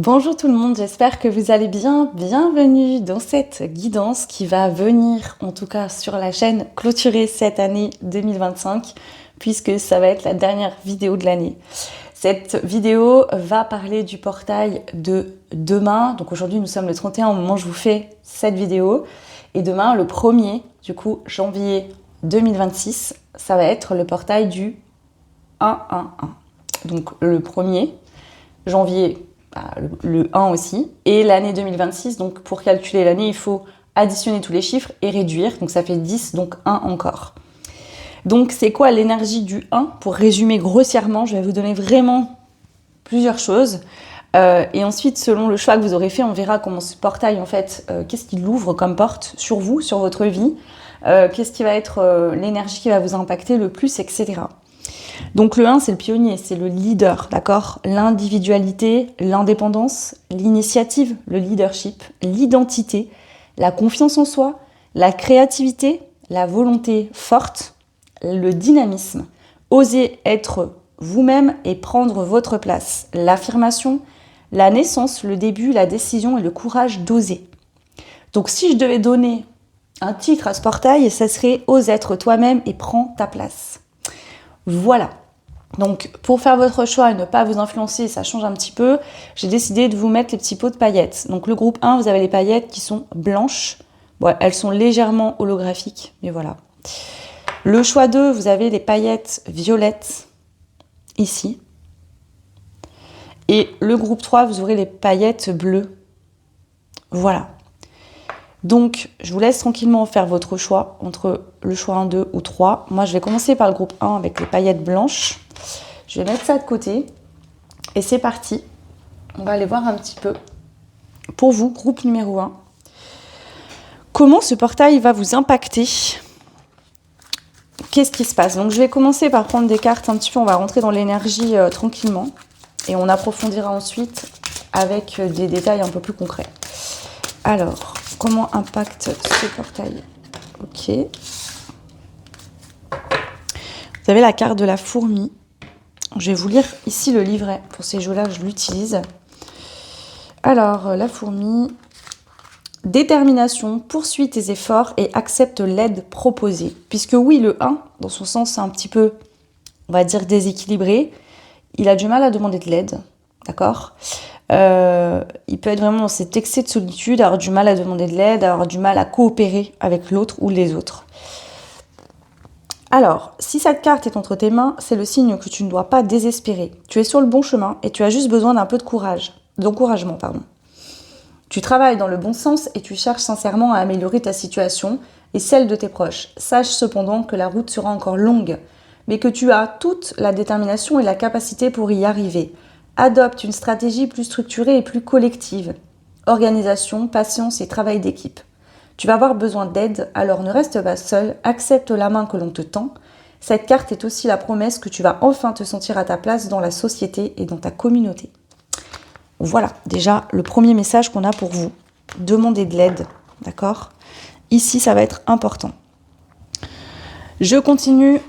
Bonjour tout le monde, j'espère que vous allez bien. Bienvenue dans cette guidance qui va venir, en tout cas sur la chaîne, clôturer cette année 2025, puisque ça va être la dernière vidéo de l'année. Cette vidéo va parler du portail de demain. Donc aujourd'hui, nous sommes le 31 au moment où je vous fais cette vidéo. Et demain, le 1er, du coup, janvier 2026, ça va être le portail du 1-1-1. Donc le 1er janvier, le 1 aussi, et l'année 2026, donc pour calculer l'année, il faut additionner tous les chiffres et réduire, donc ça fait 10, donc 1 encore. Donc c'est quoi l'énergie du 1? Pour résumer grossièrement, je vais vous donner vraiment plusieurs choses, et ensuite selon le choix que vous aurez fait, on verra comment ce portail en fait, qu'est-ce qu'il ouvre comme porte sur vous, sur votre vie, qu'est-ce qui va être l'énergie qui va vous impacter le plus, etc. Donc le 1, c'est le pionnier, c'est le leader, d'accord? L'individualité, l'indépendance, l'initiative, le leadership, l'identité, la confiance en soi, la créativité, la volonté forte, le dynamisme, oser être vous-même et prendre votre place, l'affirmation, la naissance, le début, la décision et le courage d'oser. Donc si je devais donner un titre à ce portail, ça serait « Ose être toi-même et prends ta place ». Voilà. Donc, pour faire votre choix et ne pas vous influencer, ça change un petit peu, j'ai décidé de vous mettre les petits pots de paillettes. Donc, le groupe 1, vous avez les paillettes qui sont blanches. Bon, elles sont légèrement holographiques, mais voilà. Le choix 2, vous avez les paillettes violettes, ici. Et le groupe 3, vous aurez les paillettes bleues. Voilà. Donc, je vous laisse tranquillement faire votre choix entre le choix 1, 2 ou 3. Moi, je vais commencer par le groupe 1 avec les paillettes blanches. Je vais mettre ça de côté. Et c'est parti. On va aller voir un petit peu. Pour vous, groupe numéro 1. Comment ce portail va vous impacter? Qu'est-ce qui se passe? Donc, je vais commencer par prendre des cartes un petit peu. On va rentrer dans l'énergie tranquillement. Et on approfondira ensuite avec des détails un peu plus concrets. Alors, comment impacte ce portail? Ok. Vous avez la carte de la fourmi. Je vais vous lire ici le livret. Pour ces jeux-là, je l'utilise. Alors, la fourmi. Détermination, poursuis tes efforts et accepte l'aide proposée. Puisque oui, le 1, dans son sens, c'est un petit peu, on va dire, déséquilibré. Il a du mal à demander de l'aide. D'accord? Il peut être vraiment dans cet excès de solitude, avoir du mal à demander de l'aide, avoir du mal à coopérer avec l'autre ou les autres. Alors, si cette carte est entre tes mains, c'est le signe que tu ne dois pas désespérer. Tu es sur le bon chemin et tu as juste besoin d'un peu d'encouragement. Tu travailles dans le bon sens et tu cherches sincèrement à améliorer ta situation et celle de tes proches. Sache cependant que la route sera encore longue, mais que tu as toute la détermination et la capacité pour y arriver. Adopte une stratégie plus structurée et plus collective. Organisation, patience et travail d'équipe. Tu vas avoir besoin d'aide, alors ne reste pas seul, accepte la main que l'on te tend. Cette carte est aussi la promesse que tu vas enfin te sentir à ta place dans la société et dans ta communauté. Voilà, déjà le premier message qu'on a pour vous. Demandez de l'aide, d'accord? Ici, ça va être important. Je continue.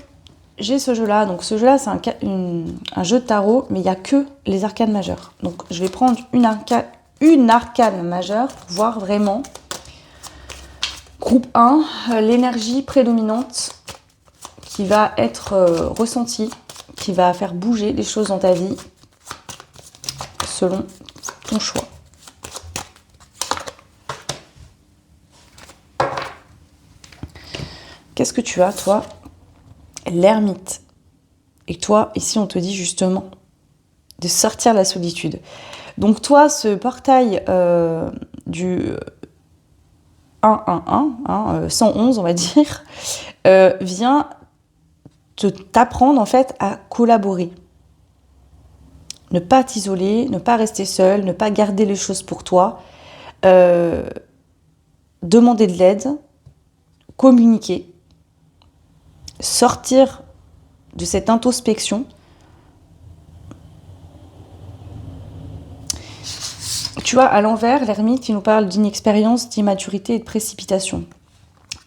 J'ai ce jeu-là. Donc ce jeu-là, c'est un jeu de tarot, mais il n'y a que les arcanes majeures. Donc je vais prendre une arcane majeure pour voir vraiment. Groupe 1, l'énergie prédominante qui va être ressentie, qui va faire bouger les choses dans ta vie selon ton choix. Qu'est-ce que tu as, toi? L'ermite. Et toi, ici, on te dit justement de sortir de la solitude. Donc toi, ce portail du 111, 111, on va dire, vient t'apprendre en fait à collaborer. Ne pas t'isoler, ne pas rester seul, ne pas garder les choses pour toi, demander de l'aide, communiquer, sortir de cette introspection. Tu vois, à l'envers, l'ermite, il nous parle d'inexpérience, d'immaturité et de précipitation.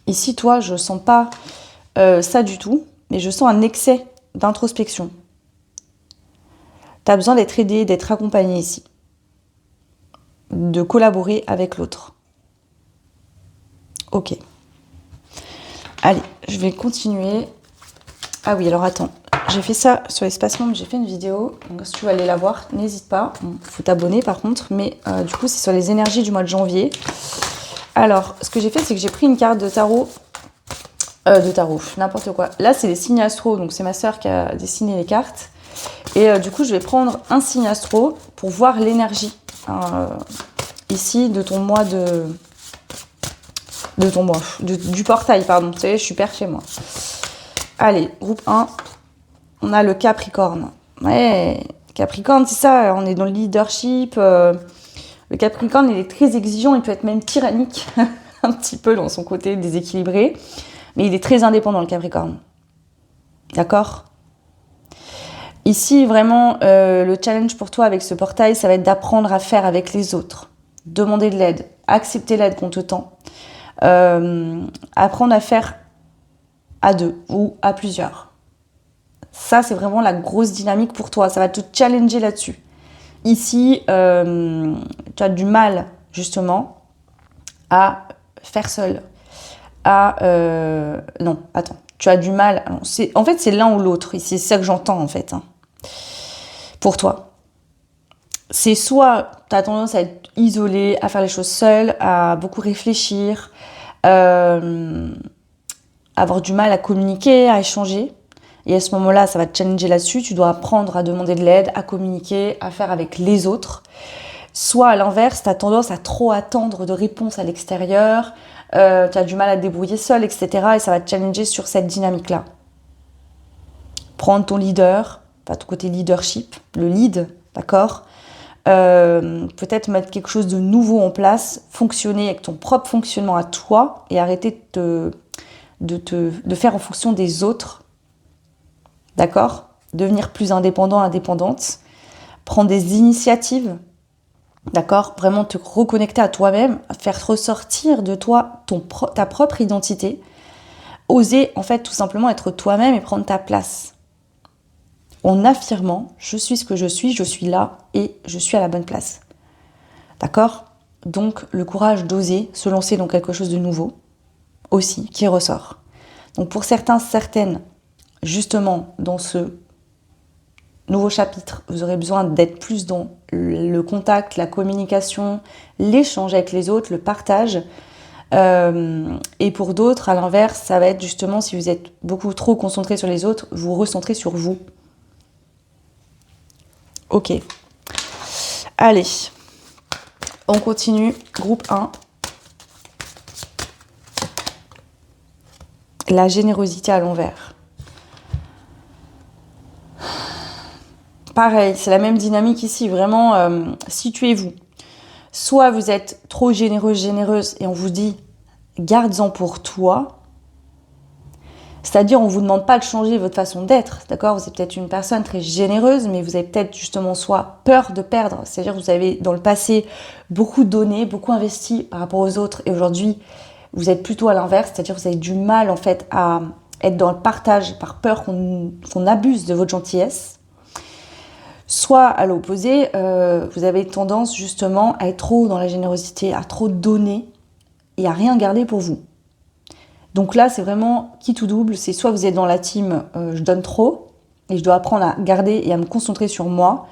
Ici, toi, je ne sens pas ça du tout, mais je sens un excès d'introspection. Tu as besoin d'être aidé, d'être accompagné ici. de collaborer avec l'autre. Ok. Allez, je vais continuer. Ah oui, alors attends. J'ai fait ça sur l'espace membre, j'ai fait une vidéo. Donc si tu veux aller la voir, n'hésite pas. Bon, faut t'abonner par contre. Mais du coup, c'est sur les énergies du mois de janvier. Alors, ce que j'ai fait, c'est que j'ai pris une carte de tarot. N'importe quoi. Là, c'est les signes astro. Donc, c'est ma sœur qui a dessiné les cartes. Et du coup, je vais prendre un signe astro pour voir l'énergie ici de ton mois du portail, pardon. Vous savez, je suis perdue chez moi. Allez, groupe 1. On a le Capricorne. Ouais, Capricorne, c'est ça, on est dans le leadership. Le Capricorne, il est très exigeant, il peut être même tyrannique, un petit peu dans son côté déséquilibré. Mais il est très indépendant, le Capricorne. D'accord ? Ici, vraiment, le challenge pour toi avec ce portail, ça va être d'apprendre à faire avec les autres. Demander de l'aide, accepter l'aide qu'on te tend. Apprendre à faire à deux ou à plusieurs. Ça, c'est vraiment la grosse dynamique pour toi. Ça va te challenger là-dessus. Ici, tu as du mal, justement, à faire seul. Non, attends. Tu as du mal. En fait, c'est l'un ou l'autre. Ici, c'est ça que j'entends, en fait. Pour toi. C'est soit tu as tendance à être isolé, à faire les choses seul, à beaucoup réfléchir, avoir du mal à communiquer, à échanger. Et à ce moment-là, ça va te challenger là-dessus. Tu dois apprendre à demander de l'aide, à communiquer, à faire avec les autres. Soit à l'inverse, tu as tendance à trop attendre de réponses à l'extérieur. Tu as du mal à te débrouiller seul, etc. Et ça va te challenger sur cette dynamique-là. Prendre ton leader, ton côté leadership, le lead, d'accord ? Peut-être mettre quelque chose de nouveau en place, fonctionner avec ton propre fonctionnement à toi et arrêter de faire en fonction des autres. D'accord ? Devenir plus indépendant, indépendante. Prendre des initiatives. D'accord ? Vraiment te reconnecter à toi-même. Faire ressortir de toi ta propre identité. Oser, en fait, tout simplement être toi-même et prendre ta place. En affirmant, je suis ce que je suis là et je suis à la bonne place. D'accord ? Donc, le courage d'oser se lancer dans quelque chose de nouveau, aussi, qui ressort. Donc, pour certaines, justement, dans ce nouveau chapitre, vous aurez besoin d'être plus dans le contact, la communication, l'échange avec les autres, le partage. Et pour d'autres, à l'inverse, ça va être justement, si vous êtes beaucoup trop concentré sur les autres, vous recentrez sur vous. Ok. Allez. On continue. Groupe 1. La générosité à l'envers. Pareil, c'est la même dynamique ici. Vraiment, situez-vous. Soit vous êtes trop généreuse et on vous dit garde-en pour toi. C'est-à-dire, on ne vous demande pas de changer votre façon d'être, d'accord ? Vous êtes peut-être une personne très généreuse, mais vous avez peut-être justement soit peur de perdre. C'est-à-dire, vous avez dans le passé beaucoup donné, beaucoup investi par rapport aux autres. Et aujourd'hui, vous êtes plutôt à l'inverse. C'est-à-dire, vous avez du mal en fait à être dans le partage par peur qu'on abuse de votre gentillesse. Soit à l'opposé, vous avez tendance justement à être trop dans la générosité, à trop donner et à rien garder pour vous. Donc là, c'est vraiment quitte ou double. C'est soit vous êtes dans la team je donne trop et je dois apprendre à garder et à me concentrer sur moi.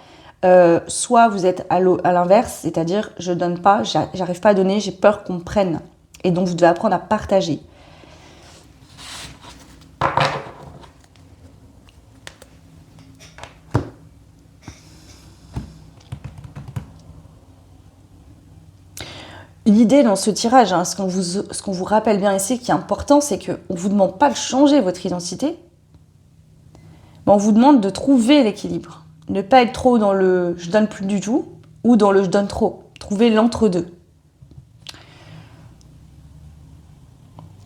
Soit vous êtes à l'inverse, c'est-à-dire je donne pas, j'arrive pas à donner, j'ai peur qu'on me prenne. Et donc vous devez apprendre à partager. L'idée dans ce tirage, ce qu'on vous rappelle bien ici, qui est important, c'est qu'on ne vous demande pas de changer votre identité, mais on vous demande de trouver l'équilibre. Ne pas être trop dans le « je donne plus du tout » ou dans le « je donne trop ». Trouver l'entre-deux.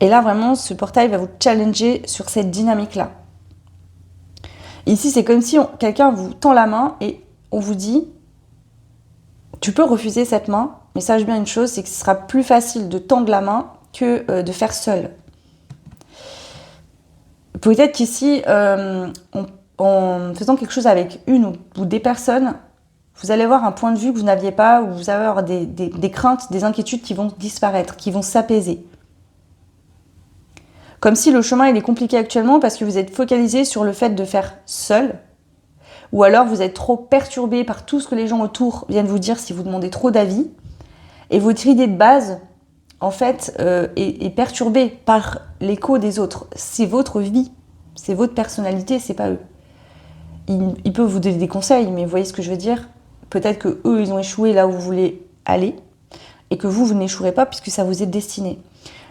Et là, vraiment, ce portail va vous challenger sur cette dynamique-là. Ici, c'est comme si quelqu'un vous tend la main et on vous dit « tu peux refuser cette main ». Mais sache bien une chose, c'est que ce sera plus facile de tendre la main que de faire seul. Peut-être qu'ici, en faisant quelque chose avec une ou des personnes, Vous allez avoir un point de vue que vous n'aviez pas, ou vous allez avoir des craintes, des inquiétudes qui vont disparaître, qui vont s'apaiser. Comme si le chemin il est compliqué actuellement parce que vous êtes focalisé sur le fait de faire seul, ou alors vous êtes trop perturbé par tout ce que les gens autour viennent vous dire si vous demandez trop d'avis, et votre idée de base, en fait, est perturbée par l'écho des autres. C'est votre vie, c'est votre personnalité, c'est pas eux. Ils peuvent vous donner des conseils, mais vous voyez ce que je veux dire ? Peut-être que eux, ils ont échoué là où vous voulez aller, et que vous n'échouerez pas puisque ça vous est destiné.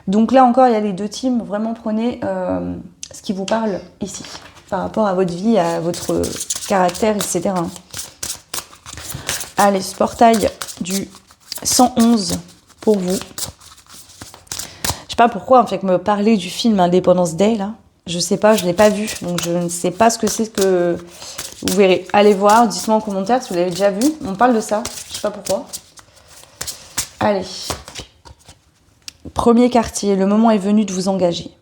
Donc là encore, il y a les deux teams. Vraiment, prenez ce qui vous parle ici, par rapport à votre vie, à votre caractère, etc. Allez, ce portail du 111 pour vous. Je sais pas pourquoi, en fait, me parler du film Independence Day, là. Je sais pas, je l'ai pas vu, donc je ne sais pas ce que c'est que... Vous verrez. Allez voir, dites-moi en commentaire si vous l'avez déjà vu. On parle de ça, je sais pas pourquoi. Allez. Premier quartier, le moment est venu de vous engager.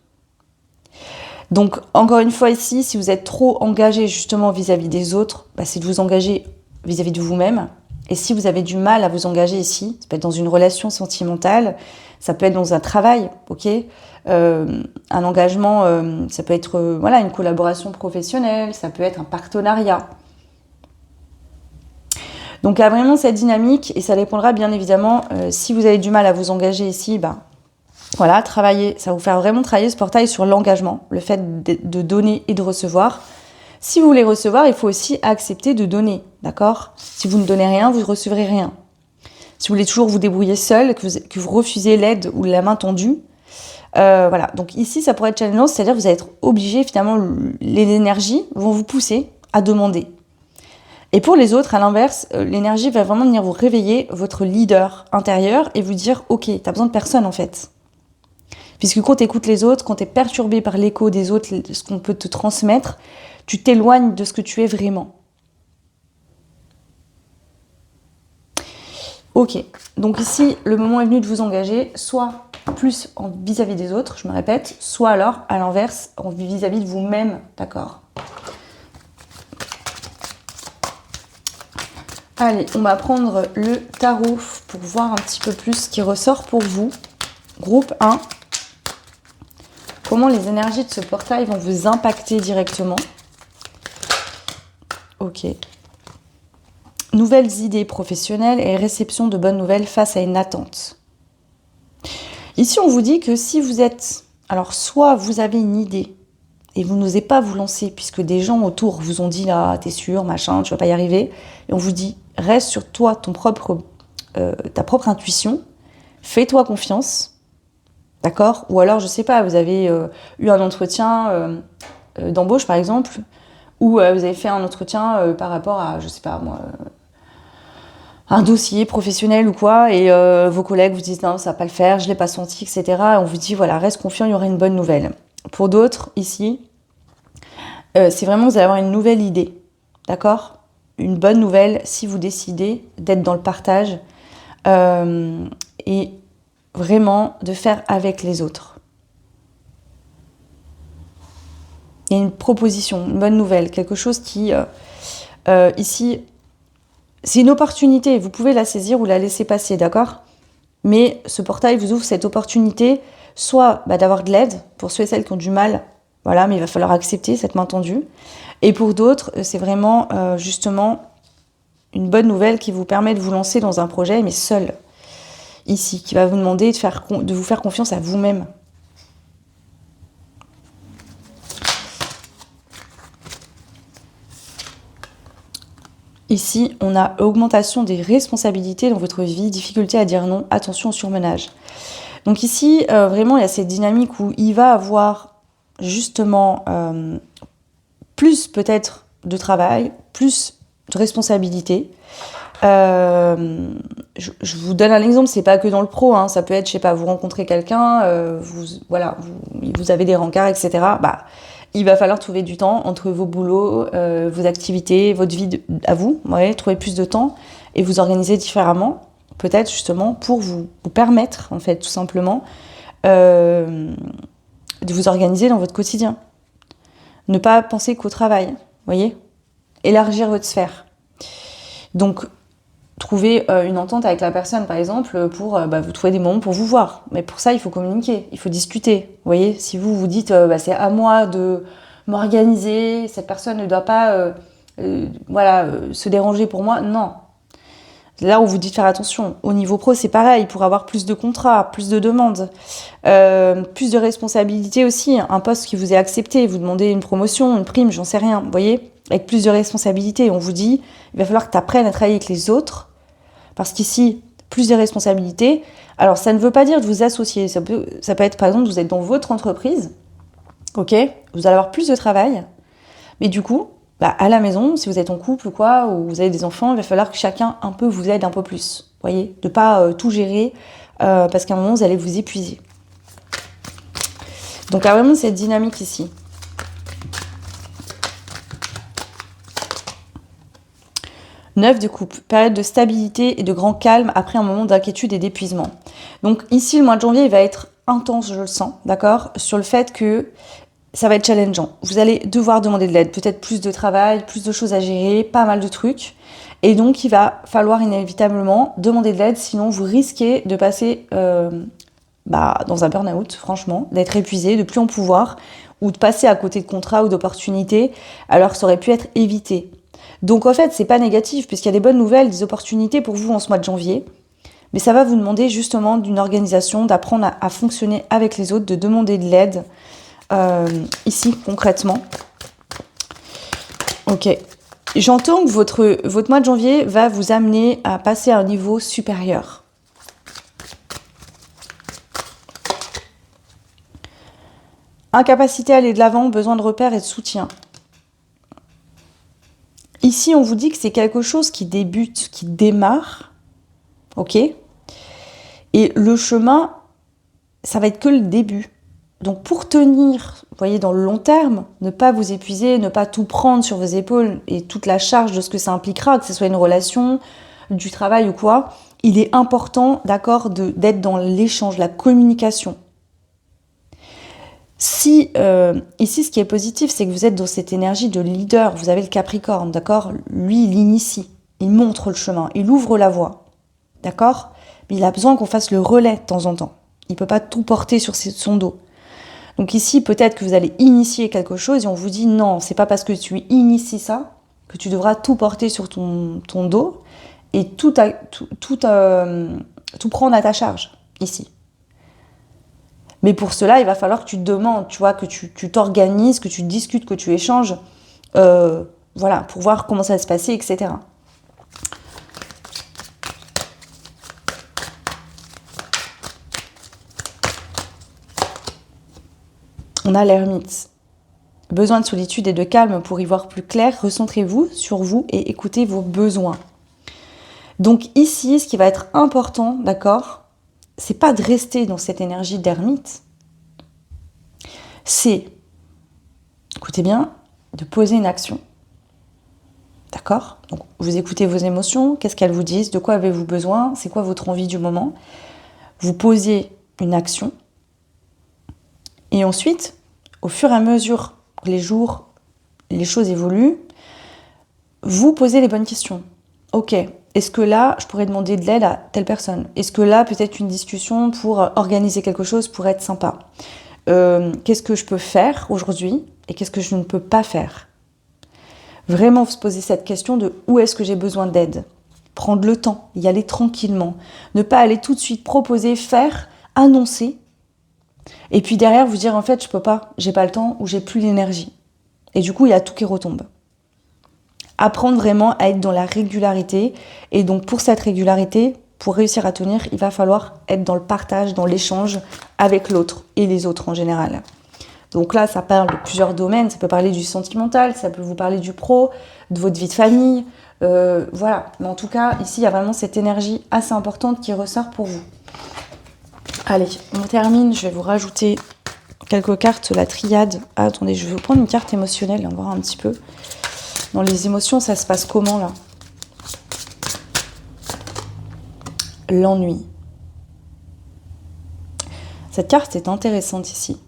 Donc, encore une fois ici, si vous êtes trop engagé justement vis-à-vis des autres, bah, c'est de vous engager vis-à-vis de vous-même. Et si vous avez du mal à vous engager ici, ça peut être dans une relation sentimentale, ça peut être dans un travail, ok, un engagement, ça peut être voilà, une collaboration professionnelle, ça peut être un partenariat. Donc, il y a vraiment cette dynamique et ça dépendra bien évidemment, si vous avez du mal à vous engager ici, bah, voilà, travailler, ça va vous faire vraiment travailler ce portail sur l'engagement, le fait de donner et de recevoir. Si vous voulez recevoir, il faut aussi accepter de donner, d'accord ? Si vous ne donnez rien, vous ne recevrez rien. Si vous voulez toujours vous débrouiller seul, que vous refusez l'aide ou la main tendue, voilà. Donc ici, ça pourrait être challengeant, c'est-à-dire que vous allez être obligé, finalement, les énergies vont vous pousser à demander. Et pour les autres, à l'inverse, l'énergie va vraiment venir vous réveiller votre leader intérieur et vous dire « Ok, t'as besoin de personne en fait ». Puisque quand tu écoutes les autres, quand tu es perturbé par l'écho des autres, ce qu'on peut te transmettre, tu t'éloignes de ce que tu es vraiment. Ok, donc ici, le moment est venu de vous engager, soit plus vis-à-vis des autres, je me répète, soit alors, à l'inverse, vis-à-vis de vous-même, d'accord ? Allez, on va prendre le tarot pour voir un petit peu plus ce qui ressort pour vous. Groupe 1. Comment les énergies de ce portail vont vous impacter directement. Ok. Nouvelles idées professionnelles et réception de bonnes nouvelles face à une attente. Ici, on vous dit que si vous êtes... Alors, soit vous avez une idée et vous n'osez pas vous lancer puisque des gens autour vous ont dit là, t'es sûr, machin, tu vas pas y arriver. Et on vous dit, reste sur toi, ta propre intuition, fais-toi confiance. D'accord ? Ou alors, je sais pas, vous avez eu un entretien d'embauche, par exemple, ou vous avez fait un entretien par rapport à, je sais pas moi, un dossier professionnel ou quoi, et vos collègues vous disent non, ça va pas le faire, je l'ai pas senti, etc. Et on vous dit, voilà, reste confiant, il y aura une bonne nouvelle. Pour d'autres, ici, c'est vraiment que vous allez avoir une nouvelle idée, d'accord ? Une bonne nouvelle si vous décidez d'être dans le partage et vraiment de faire avec les autres. Il y a une proposition, une bonne nouvelle, quelque chose qui, ici, c'est une opportunité. Vous pouvez la saisir ou la laisser passer, d'accord ? Mais ce portail vous ouvre cette opportunité, soit d'avoir de l'aide pour ceux et celles qui ont du mal, voilà, mais il va falloir accepter cette main tendue. Et pour d'autres, c'est vraiment, justement, une bonne nouvelle qui vous permet de vous lancer dans un projet, mais seul. Ici, qui va vous demander de vous faire confiance à vous-même. Ici, on a augmentation des responsabilités dans votre vie, difficulté à dire non, attention au surmenage. Donc ici, vraiment, il y a cette dynamique où il va avoir justement plus peut-être de travail, plus de responsabilités. Je vous donne un exemple, c'est pas que dans le pro, hein, ça peut être, je sais pas, vous rencontrez quelqu'un, vous avez des rencarts, etc. Bah, il va falloir trouver du temps entre vos boulots, vos activités, votre vie à vous, ouais, trouver plus de temps et vous organiser différemment, peut-être justement pour vous permettre, en fait, tout simplement, de vous organiser dans votre quotidien. Ne pas penser qu'au travail, vous voyez ? Élargir votre sphère. Donc, trouver une entente avec la personne, par exemple, pour vous trouver des moments pour vous voir. Mais pour ça, il faut communiquer, il faut discuter. Vous voyez, si vous vous dites, c'est à moi de m'organiser, cette personne ne doit pas se déranger pour moi, non. Là où vous dites faire attention. Au niveau pro, c'est pareil, pour avoir plus de contrats, plus de demandes, plus de responsabilités aussi. Un poste qui vous est accepté, vous demandez une promotion, une prime, j'en sais rien. Vous voyez, avec plus de responsabilités, on vous dit, il va falloir que tu apprennes à travailler avec les autres. Parce qu'ici, plus de responsabilités. Alors, ça ne veut pas dire de vous associer. Ça peut être, par exemple, vous êtes dans votre entreprise, ok, vous allez avoir plus de travail, mais du coup, à la maison, si vous êtes en couple ou quoi, ou vous avez des enfants, il va falloir que chacun un peu vous aide un peu plus. Vous voyez, de pas tout gérer, parce qu'à un moment, vous allez vous épuiser. Donc, il y a vraiment cette dynamique ici. Neuf de coupe, période de stabilité et de grand calme après un moment d'inquiétude et d'épuisement. Donc ici, le mois de janvier, il va être intense, je le sens, d'accord, sur le fait que ça va être challengeant. Vous allez devoir demander de l'aide, peut-être plus de travail, plus de choses à gérer, pas mal de trucs. Et donc, il va falloir inévitablement demander de l'aide, sinon vous risquez de passer dans un burn-out, franchement, d'être épuisé, de plus en pouvoir, ou de passer à côté de contrats ou d'opportunités, alors que ça aurait pu être évité. Donc en fait, c'est pas négatif, puisqu'il y a des bonnes nouvelles, des opportunités pour vous en ce mois de janvier. Mais ça va vous demander justement d'une organisation, d'apprendre à fonctionner avec les autres, de demander de l'aide. Ici, concrètement. Ok. J'entends que votre mois de janvier va vous amener à passer à un niveau supérieur. Incapacité à aller de l'avant, besoin de repères et de soutien. Ici, on vous dit que c'est quelque chose qui débute, qui démarre. Ok ? Et le chemin, ça va être que le début. Donc pour tenir, vous voyez, dans le long terme, ne pas vous épuiser, ne pas tout prendre sur vos épaules et toute la charge de ce que ça impliquera, que ce soit une relation, du travail ou quoi, il est important, d'accord, d'être dans l'échange, la communication. Si, ici, ce qui est positif, c'est que vous êtes dans cette énergie de leader, vous avez le Capricorne, d'accord ? Lui, il initie, il montre le chemin, il ouvre la voie, d'accord ? Mais il a besoin qu'on fasse le relais de temps en temps. Il ne peut pas tout porter sur son dos. Donc ici, peut-être que vous allez initier quelque chose et on vous dit non, c'est pas parce que tu inities ça que tu devras tout porter sur ton dos et tout prendre à ta charge ici. Mais pour cela, il va falloir que tu te demandes, tu vois, que tu t'organises, que tu discutes, que tu échanges, pour voir comment ça va se passer, etc. On a l'ermite. Besoin de solitude et de calme pour y voir plus clair. Recentrez-vous sur vous et écoutez vos besoins. Donc ici, ce qui va être important, d'accord, c'est pas de rester dans cette énergie d'ermite. C'est, écoutez bien, de poser une action. D'accord ? Donc vous écoutez vos émotions, qu'est-ce qu'elles vous disent, de quoi avez-vous besoin, c'est quoi votre envie du moment. Vous posez une action. Et ensuite, au fur et à mesure que les jours, les choses évoluent, vous posez les bonnes questions. Ok, est-ce que là, je pourrais demander de l'aide à telle personne ? Est-ce que là, peut-être une discussion pour organiser quelque chose pourrait être sympa ? Qu'est-ce que je peux faire aujourd'hui et qu'est-ce que je ne peux pas faire ? Vraiment se poser cette question de où est-ce que j'ai besoin d'aide ? Prendre le temps, y aller tranquillement. Ne pas aller tout de suite proposer, faire, annoncer. Et puis derrière, vous dire en fait, je peux pas, j'ai pas le temps ou j'ai plus l'énergie. Et du coup, il y a tout qui retombe. Apprendre vraiment à être dans la régularité. Et donc pour cette régularité, pour réussir à tenir, il va falloir être dans le partage, dans l'échange avec l'autre et les autres en général. Donc là, ça parle de plusieurs domaines. Ça peut parler du sentimental, ça peut vous parler du pro, de votre vie de famille. Voilà. Mais en tout cas, ici, il y a vraiment cette énergie assez importante qui ressort pour vous. Allez, on termine. Je vais vous rajouter quelques cartes, la triade. Ah, attendez, je vais vous prendre une carte émotionnelle, on va voir un petit peu. Dans les émotions, ça se passe comment, là ? L'ennui. Cette carte est intéressante ici.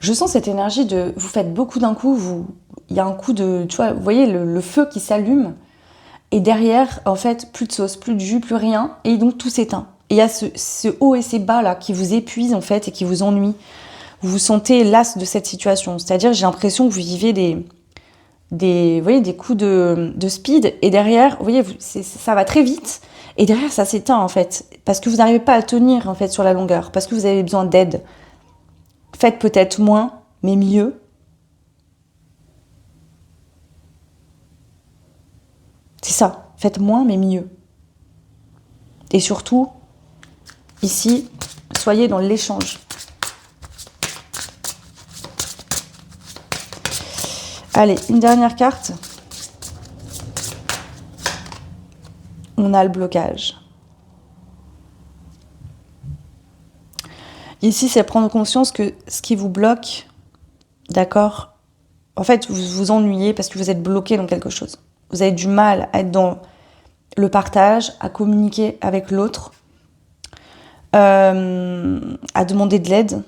Je sens cette énergie de... Vous faites beaucoup d'un coup, il y a un coup de... Tu vois, vous voyez le feu qui s'allume, et derrière, en fait, plus de sauce, plus de jus, plus rien, et donc tout s'éteint. Et il y a ce haut et ces bas là qui vous épuisent en fait et qui vous ennuient. Vous vous sentez las de cette situation. C'est-à-dire, j'ai l'impression que vous vivez vous voyez, des coups de speed, et derrière, vous voyez, ça va très vite, et derrière, ça s'éteint en fait, parce que vous n'arrivez pas à tenir en fait sur la longueur, parce que vous avez besoin d'aide. Faites peut-être moins, mais mieux. C'est ça, faites moins, mais mieux. Et surtout, ici, soyez dans l'échange. Allez, une dernière carte. On a le blocage. Ici, c'est prendre conscience que ce qui vous bloque, d'accord, en fait, vous vous ennuyez parce que vous êtes bloqué dans quelque chose. Vous avez du mal à être dans le partage, à communiquer avec l'autre, à demander de l'aide,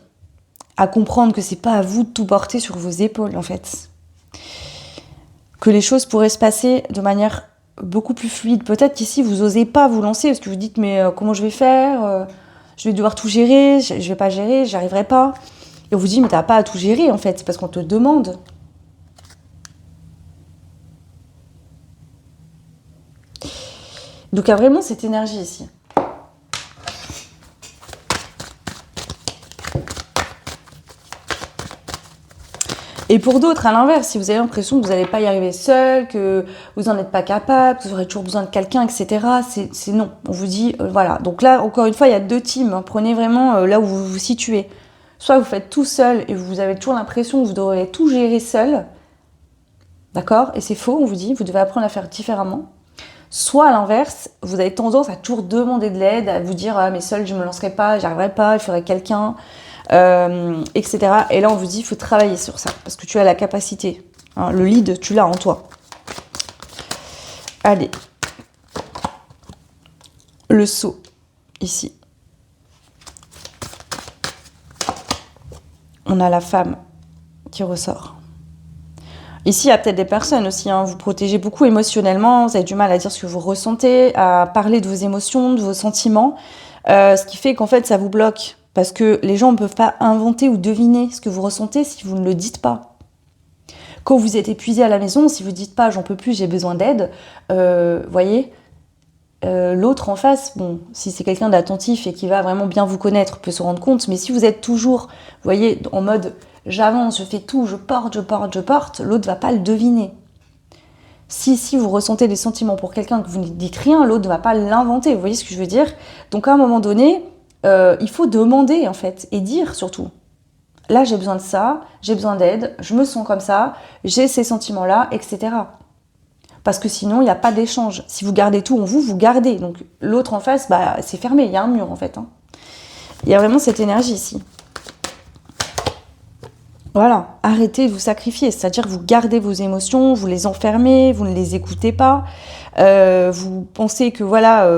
à comprendre que c'est pas à vous de tout porter sur vos épaules, en fait. Que les choses pourraient se passer de manière beaucoup plus fluide. Peut-être qu'ici, vous n'osez pas vous lancer parce que vous dites, mais comment je vais faire je vais devoir tout gérer, je vais pas gérer, j'y arriverai pas. Et on vous dit, mais t'as pas à tout gérer, en fait, c'est parce qu'on te demande. Donc, il y a vraiment cette énergie ici. Et pour d'autres, à l'inverse, si vous avez l'impression que vous n'allez pas y arriver seul, que vous n'en êtes pas capable, que vous aurez toujours besoin de quelqu'un, etc., c'est non. On vous dit, voilà. Donc là, encore une fois, il y a deux teams. Hein. Prenez vraiment là où vous vous situez. Soit vous faites tout seul et vous avez toujours l'impression que vous devrez tout gérer seul. D'accord ? Et c'est faux, on vous dit, vous devez apprendre à faire différemment. Soit à l'inverse, vous avez tendance à toujours demander de l'aide, à vous dire, ah, mais seul, je ne me lancerai pas, j'y arriverai pas, il faudrait quelqu'un. Etc. Et là, on vous dit, il faut travailler sur ça, parce que tu as la capacité. Hein, le lead, tu l'as en toi. Allez. Le saut, ici. On a la femme qui ressort. Ici, il y a peut-être des personnes aussi, hein, vous protégez beaucoup émotionnellement, vous avez du mal à dire ce que vous ressentez, à parler de vos émotions, de vos sentiments, ce qui fait qu'en fait, ça vous bloque. Parce que les gens ne peuvent pas inventer ou deviner ce que vous ressentez si vous ne le dites pas. Quand vous êtes épuisé à la maison, si vous ne dites pas « j'en peux plus, j'ai besoin d'aide », voyez, l'autre en face, bon, si c'est quelqu'un d'attentif et qui va vraiment bien vous connaître, peut se rendre compte. Mais si vous êtes toujours, vous voyez, en mode « j'avance, je fais tout, je porte », l'autre ne va pas le deviner. Si vous ressentez des sentiments pour quelqu'un que vous ne dites rien, l'autre ne va pas l'inventer. Vous voyez ce que je veux dire ? Donc à un moment donné, il faut demander en fait et dire surtout. Là j'ai besoin de ça, j'ai besoin d'aide, je me sens comme ça, j'ai ces sentiments-là, etc. Parce que sinon il n'y a pas d'échange. Si vous gardez tout en vous, vous gardez. Donc l'autre en face, bah, c'est fermé, il y a un mur en fait. Hein. Il y a vraiment cette énergie ici. Voilà, arrêtez de vous sacrifier, c'est-à-dire que vous gardez vos émotions, vous les enfermez, vous ne les écoutez pas, vous pensez que voilà,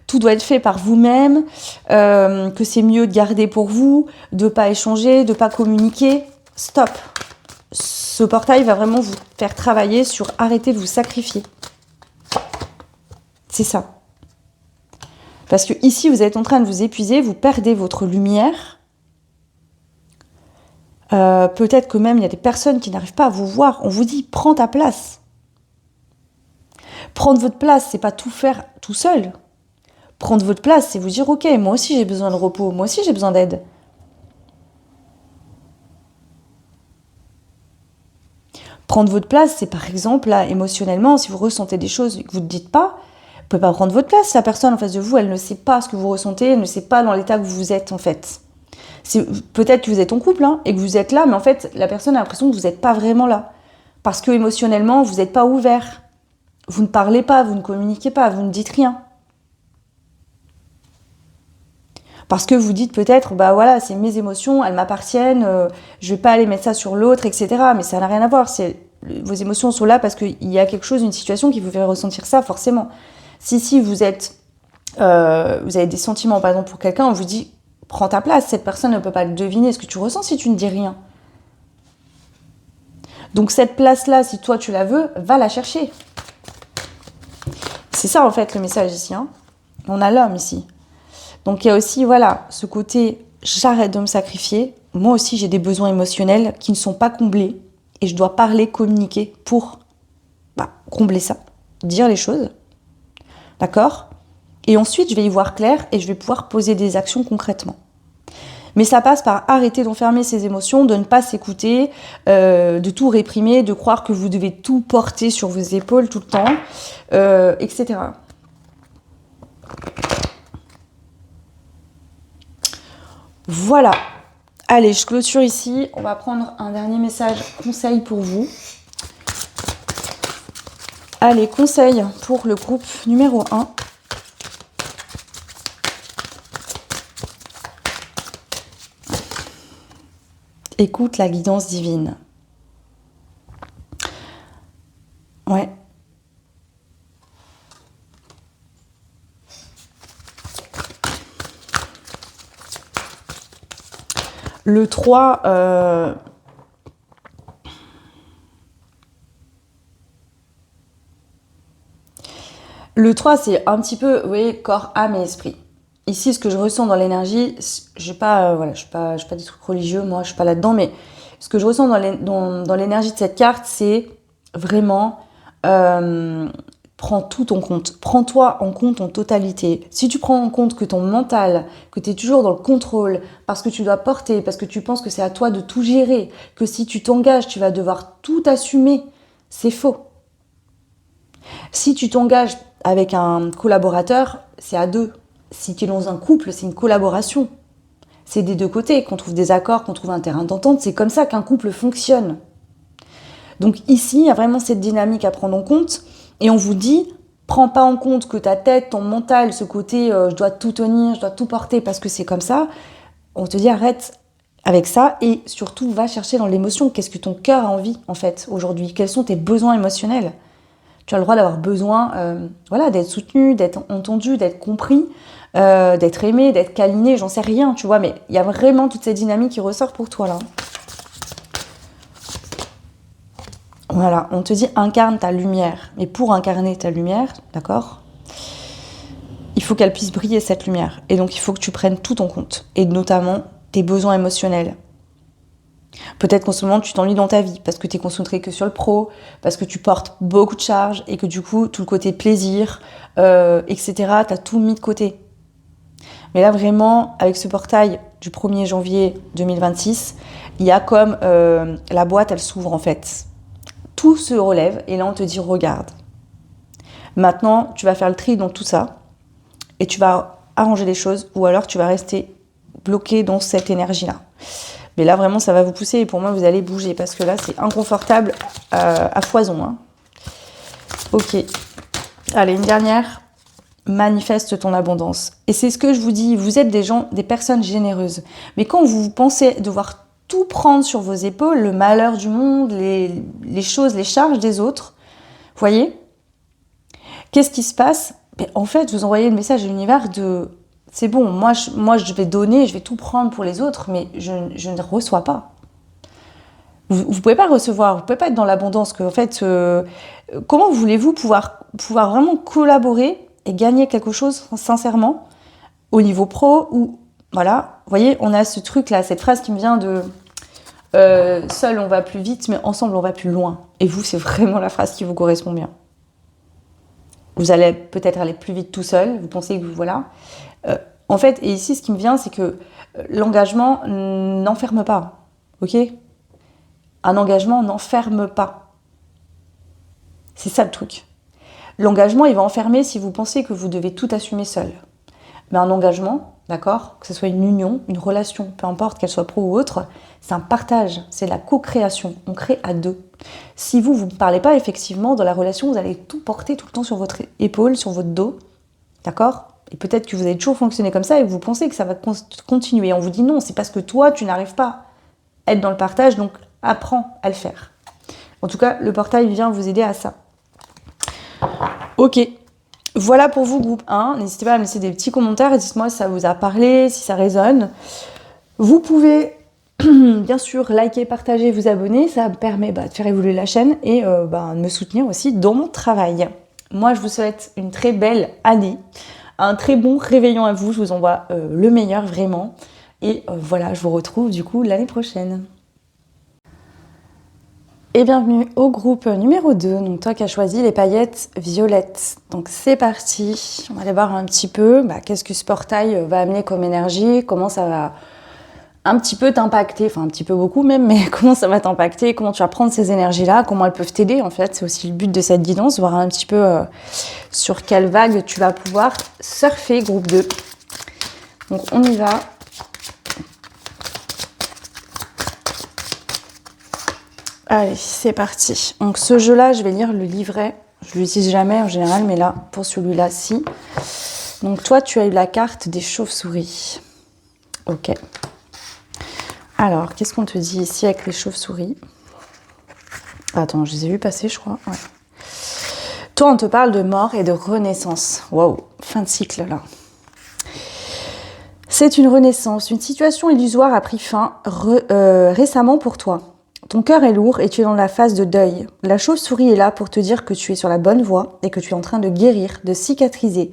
tout doit être fait par vous-même, que c'est mieux de garder pour vous, de ne pas échanger, de ne pas communiquer. Stop. Ce portail va vraiment vous faire travailler sur arrêter de vous sacrifier. C'est ça. Parce que ici, vous êtes en train de vous épuiser, vous perdez votre lumière. Peut-être que même il y a des personnes qui n'arrivent pas à vous voir. On vous dit, prends ta place. Prendre votre place, c'est pas tout faire tout seul. Prendre votre place, c'est vous dire, ok, moi aussi j'ai besoin de repos, moi aussi j'ai besoin d'aide. Prendre votre place, c'est par exemple, là, émotionnellement, si vous ressentez des choses que vous ne dites pas, vous ne pouvez pas prendre votre place. La personne en face de vous, elle ne sait pas ce que vous ressentez, elle ne sait pas dans l'état que vous êtes en fait. Peut-être que vous êtes en couple hein, et que vous êtes là, mais en fait, la personne a l'impression que vous n'êtes pas vraiment là. Parce que émotionnellement, vous n'êtes pas ouvert. Vous ne parlez pas, vous ne communiquez pas, vous ne dites rien. Parce que vous dites peut-être, bah voilà, c'est mes émotions, elles m'appartiennent, je vais pas aller mettre ça sur l'autre, etc. Mais ça n'a rien à voir. Vos émotions sont là parce qu'il y a quelque chose, une situation qui vous fait ressentir ça, forcément. Si vous avez des sentiments, par exemple, pour quelqu'un, on vous dit, prends ta place, cette personne ne peut pas le deviner ce que tu ressens si tu ne dis rien. Donc cette place-là, si toi tu la veux, va la chercher. C'est ça en fait le message ici. Hein. On a l'homme ici. Donc il y a aussi, voilà, ce côté, j'arrête de me sacrifier. Moi aussi, j'ai des besoins émotionnels qui ne sont pas comblés. Et je dois parler, communiquer pour combler ça. Dire les choses. D'accord ? Et ensuite, je vais y voir clair et je vais pouvoir poser des actions concrètement. Mais ça passe par arrêter d'enfermer ses émotions, de ne pas s'écouter, de tout réprimer, de croire que vous devez tout porter sur vos épaules tout le temps, etc. Voilà. Allez, je clôture ici. On va prendre un dernier message conseil pour vous. Allez, conseil pour le groupe numéro 1. Écoute la guidance divine. Ouais. Le 3, le 3, c'est un petit peu, vous voyez, corps, âme et esprit. Ici, ce que je ressens dans l'énergie, je suis pas des trucs religieux, moi, je suis pas là-dedans, mais ce que je ressens dans l'énergie de cette carte, c'est vraiment prends tout en compte. Prends-toi en compte en totalité. Si tu prends en compte que ton mental, que tu es toujours dans le contrôle, parce que tu dois porter, parce que tu penses que c'est à toi de tout gérer, que si tu t'engages, tu vas devoir tout assumer, c'est faux. Si tu t'engages avec un collaborateur, c'est à deux. Si tu es dans un couple, c'est une collaboration. C'est des deux côtés, qu'on trouve des accords, qu'on trouve un terrain d'entente. C'est comme ça qu'un couple fonctionne. Donc ici, il y a vraiment cette dynamique à prendre en compte. Et on vous dit, prends pas en compte que ta tête, ton mental, ce côté je dois tout tenir, je dois tout porter parce que c'est comme ça. On te dit arrête avec ça et surtout va chercher dans l'émotion. Qu'est-ce que ton cœur a envie en fait aujourd'hui ? Quels sont tes besoins émotionnels ? Tu as le droit d'avoir besoin d'être soutenu, d'être entendu, d'être compris, d'être aimé, d'être câliné, j'en sais rien, tu vois. Mais il y a vraiment toute cette dynamique qui ressort pour toi là. Voilà, on te dit incarne ta lumière. Mais pour incarner ta lumière, d'accord, il faut qu'elle puisse briller cette lumière. Et donc il faut que tu prennes tout en compte. Et notamment tes besoins émotionnels. Peut-être qu'en ce moment tu t'ennuies dans ta vie parce que tu es concentré que sur le pro, parce que tu portes beaucoup de charges et que du coup tout le côté plaisir, etc. t'as tout mis de côté. Mais là vraiment, avec ce portail du 1er janvier 2026, il y a comme la boîte elle s'ouvre en fait. Tout se relève et là on te dit regarde. Maintenant tu vas faire le tri dans tout ça et tu vas arranger les choses ou alors tu vas rester bloqué dans cette énergie-là. Mais là vraiment ça va vous pousser et pour moi vous allez bouger parce que là c'est inconfortable à foison. Hein. Ok. Allez, une dernière. Manifeste ton abondance. Et c'est ce que je vous dis, vous êtes des personnes généreuses. Mais quand vous pensez devoir tout prendre sur vos épaules, le malheur du monde, les choses, les charges des autres, vous voyez, qu'est-ce qui se passe ? En fait, vous envoyez le message à l'univers de c'est bon, moi je vais donner, je vais tout prendre pour les autres, mais je ne reçois pas. Vous pouvez pas recevoir, vous pouvez pas être dans l'abondance. En fait, comment voulez-vous pouvoir vraiment collaborer et gagner quelque chose sincèrement au niveau pro ou voilà, vous voyez, on a ce truc là, cette phrase qui me vient de seul on va plus vite, mais ensemble on va plus loin. Et vous, c'est vraiment la phrase qui vous correspond bien. Vous allez peut-être aller plus vite tout seul, vous pensez que voilà. En fait, et ici, ce qui me vient, c'est que l'engagement n'enferme pas, ok ? Un engagement n'enferme pas. C'est ça le truc. L'engagement, il va enfermer si vous pensez que vous devez tout assumer seul. Mais un engagement, d'accord, que ce soit une union, une relation, peu importe qu'elle soit pro ou autre, c'est un partage, c'est la co-création. On crée à deux. Si vous ne parlez pas effectivement dans la relation, vous allez tout porter tout le temps sur votre épaule, sur votre dos, d'accord ? Et peut-être que vous avez toujours fonctionné comme ça et que vous pensez que ça va continuer. On vous dit non, c'est parce que toi, tu n'arrives pas à être dans le partage, donc apprends à le faire. En tout cas, le portail vient vous aider à ça. Ok, voilà pour vous, groupe 1. N'hésitez pas à me laisser des petits commentaires et dites-moi si ça vous a parlé, si ça résonne. Vous pouvez Bien sûr, liker, partager, vous abonner, ça me permet de faire évoluer la chaîne et de me soutenir aussi dans mon travail. Moi, je vous souhaite une très belle année, un très bon réveillon à vous, je vous envoie le meilleur vraiment. Et voilà, je vous retrouve du coup l'année prochaine. Et bienvenue au groupe numéro 2, donc toi qui as choisi les paillettes violettes. Donc c'est parti, on va aller voir un petit peu qu'est-ce que ce portail va amener comme énergie, comment ça va un petit peu t'impacter, enfin un petit peu beaucoup même, mais comment ça va t'impacter, comment tu vas prendre ces énergies-là, comment elles peuvent t'aider en fait. C'est aussi le but de cette guidance, voir un petit peu sur quelle vague tu vas pouvoir surfer, groupe 2. Donc on y va. Allez, c'est parti. Donc ce jeu-là, je vais lire le livret. Je l'utilise jamais en général, mais là, pour celui-là, si. Donc toi, tu as eu la carte des chauves-souris. Ok. Alors, qu'est-ce qu'on te dit ici avec les chauves-souris? Attends, je les ai vus passer, je crois. Ouais. Toi, on te parle de mort et de renaissance. Waouh, fin de cycle, là. C'est une renaissance. Une situation illusoire a pris fin récemment pour toi. Ton cœur est lourd et tu es dans la phase de deuil. La chauve-souris est là pour te dire que tu es sur la bonne voie et que tu es en train de guérir, de cicatriser.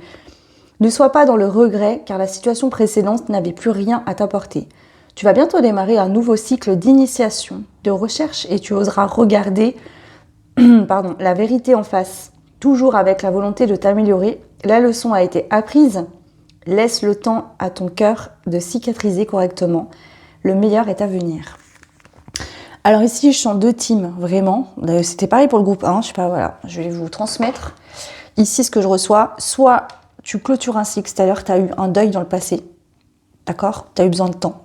Ne sois pas dans le regret car la situation précédente n'avait plus rien à t'apporter. Tu vas bientôt démarrer un nouveau cycle d'initiation, de recherche et tu oseras regarder la vérité en face, toujours avec la volonté de t'améliorer. La leçon a été apprise. Laisse le temps à ton cœur de cicatriser correctement. Le meilleur est à venir. Alors ici, je sens deux teams, vraiment. C'était pareil pour le groupe 1, je sais pas, voilà. Je vais vous transmettre. Ici, ce que je reçois, soit tu clôtures un cycle, c'est-à-dire tu as eu un deuil dans le passé, d'accord? Tu as eu besoin de temps.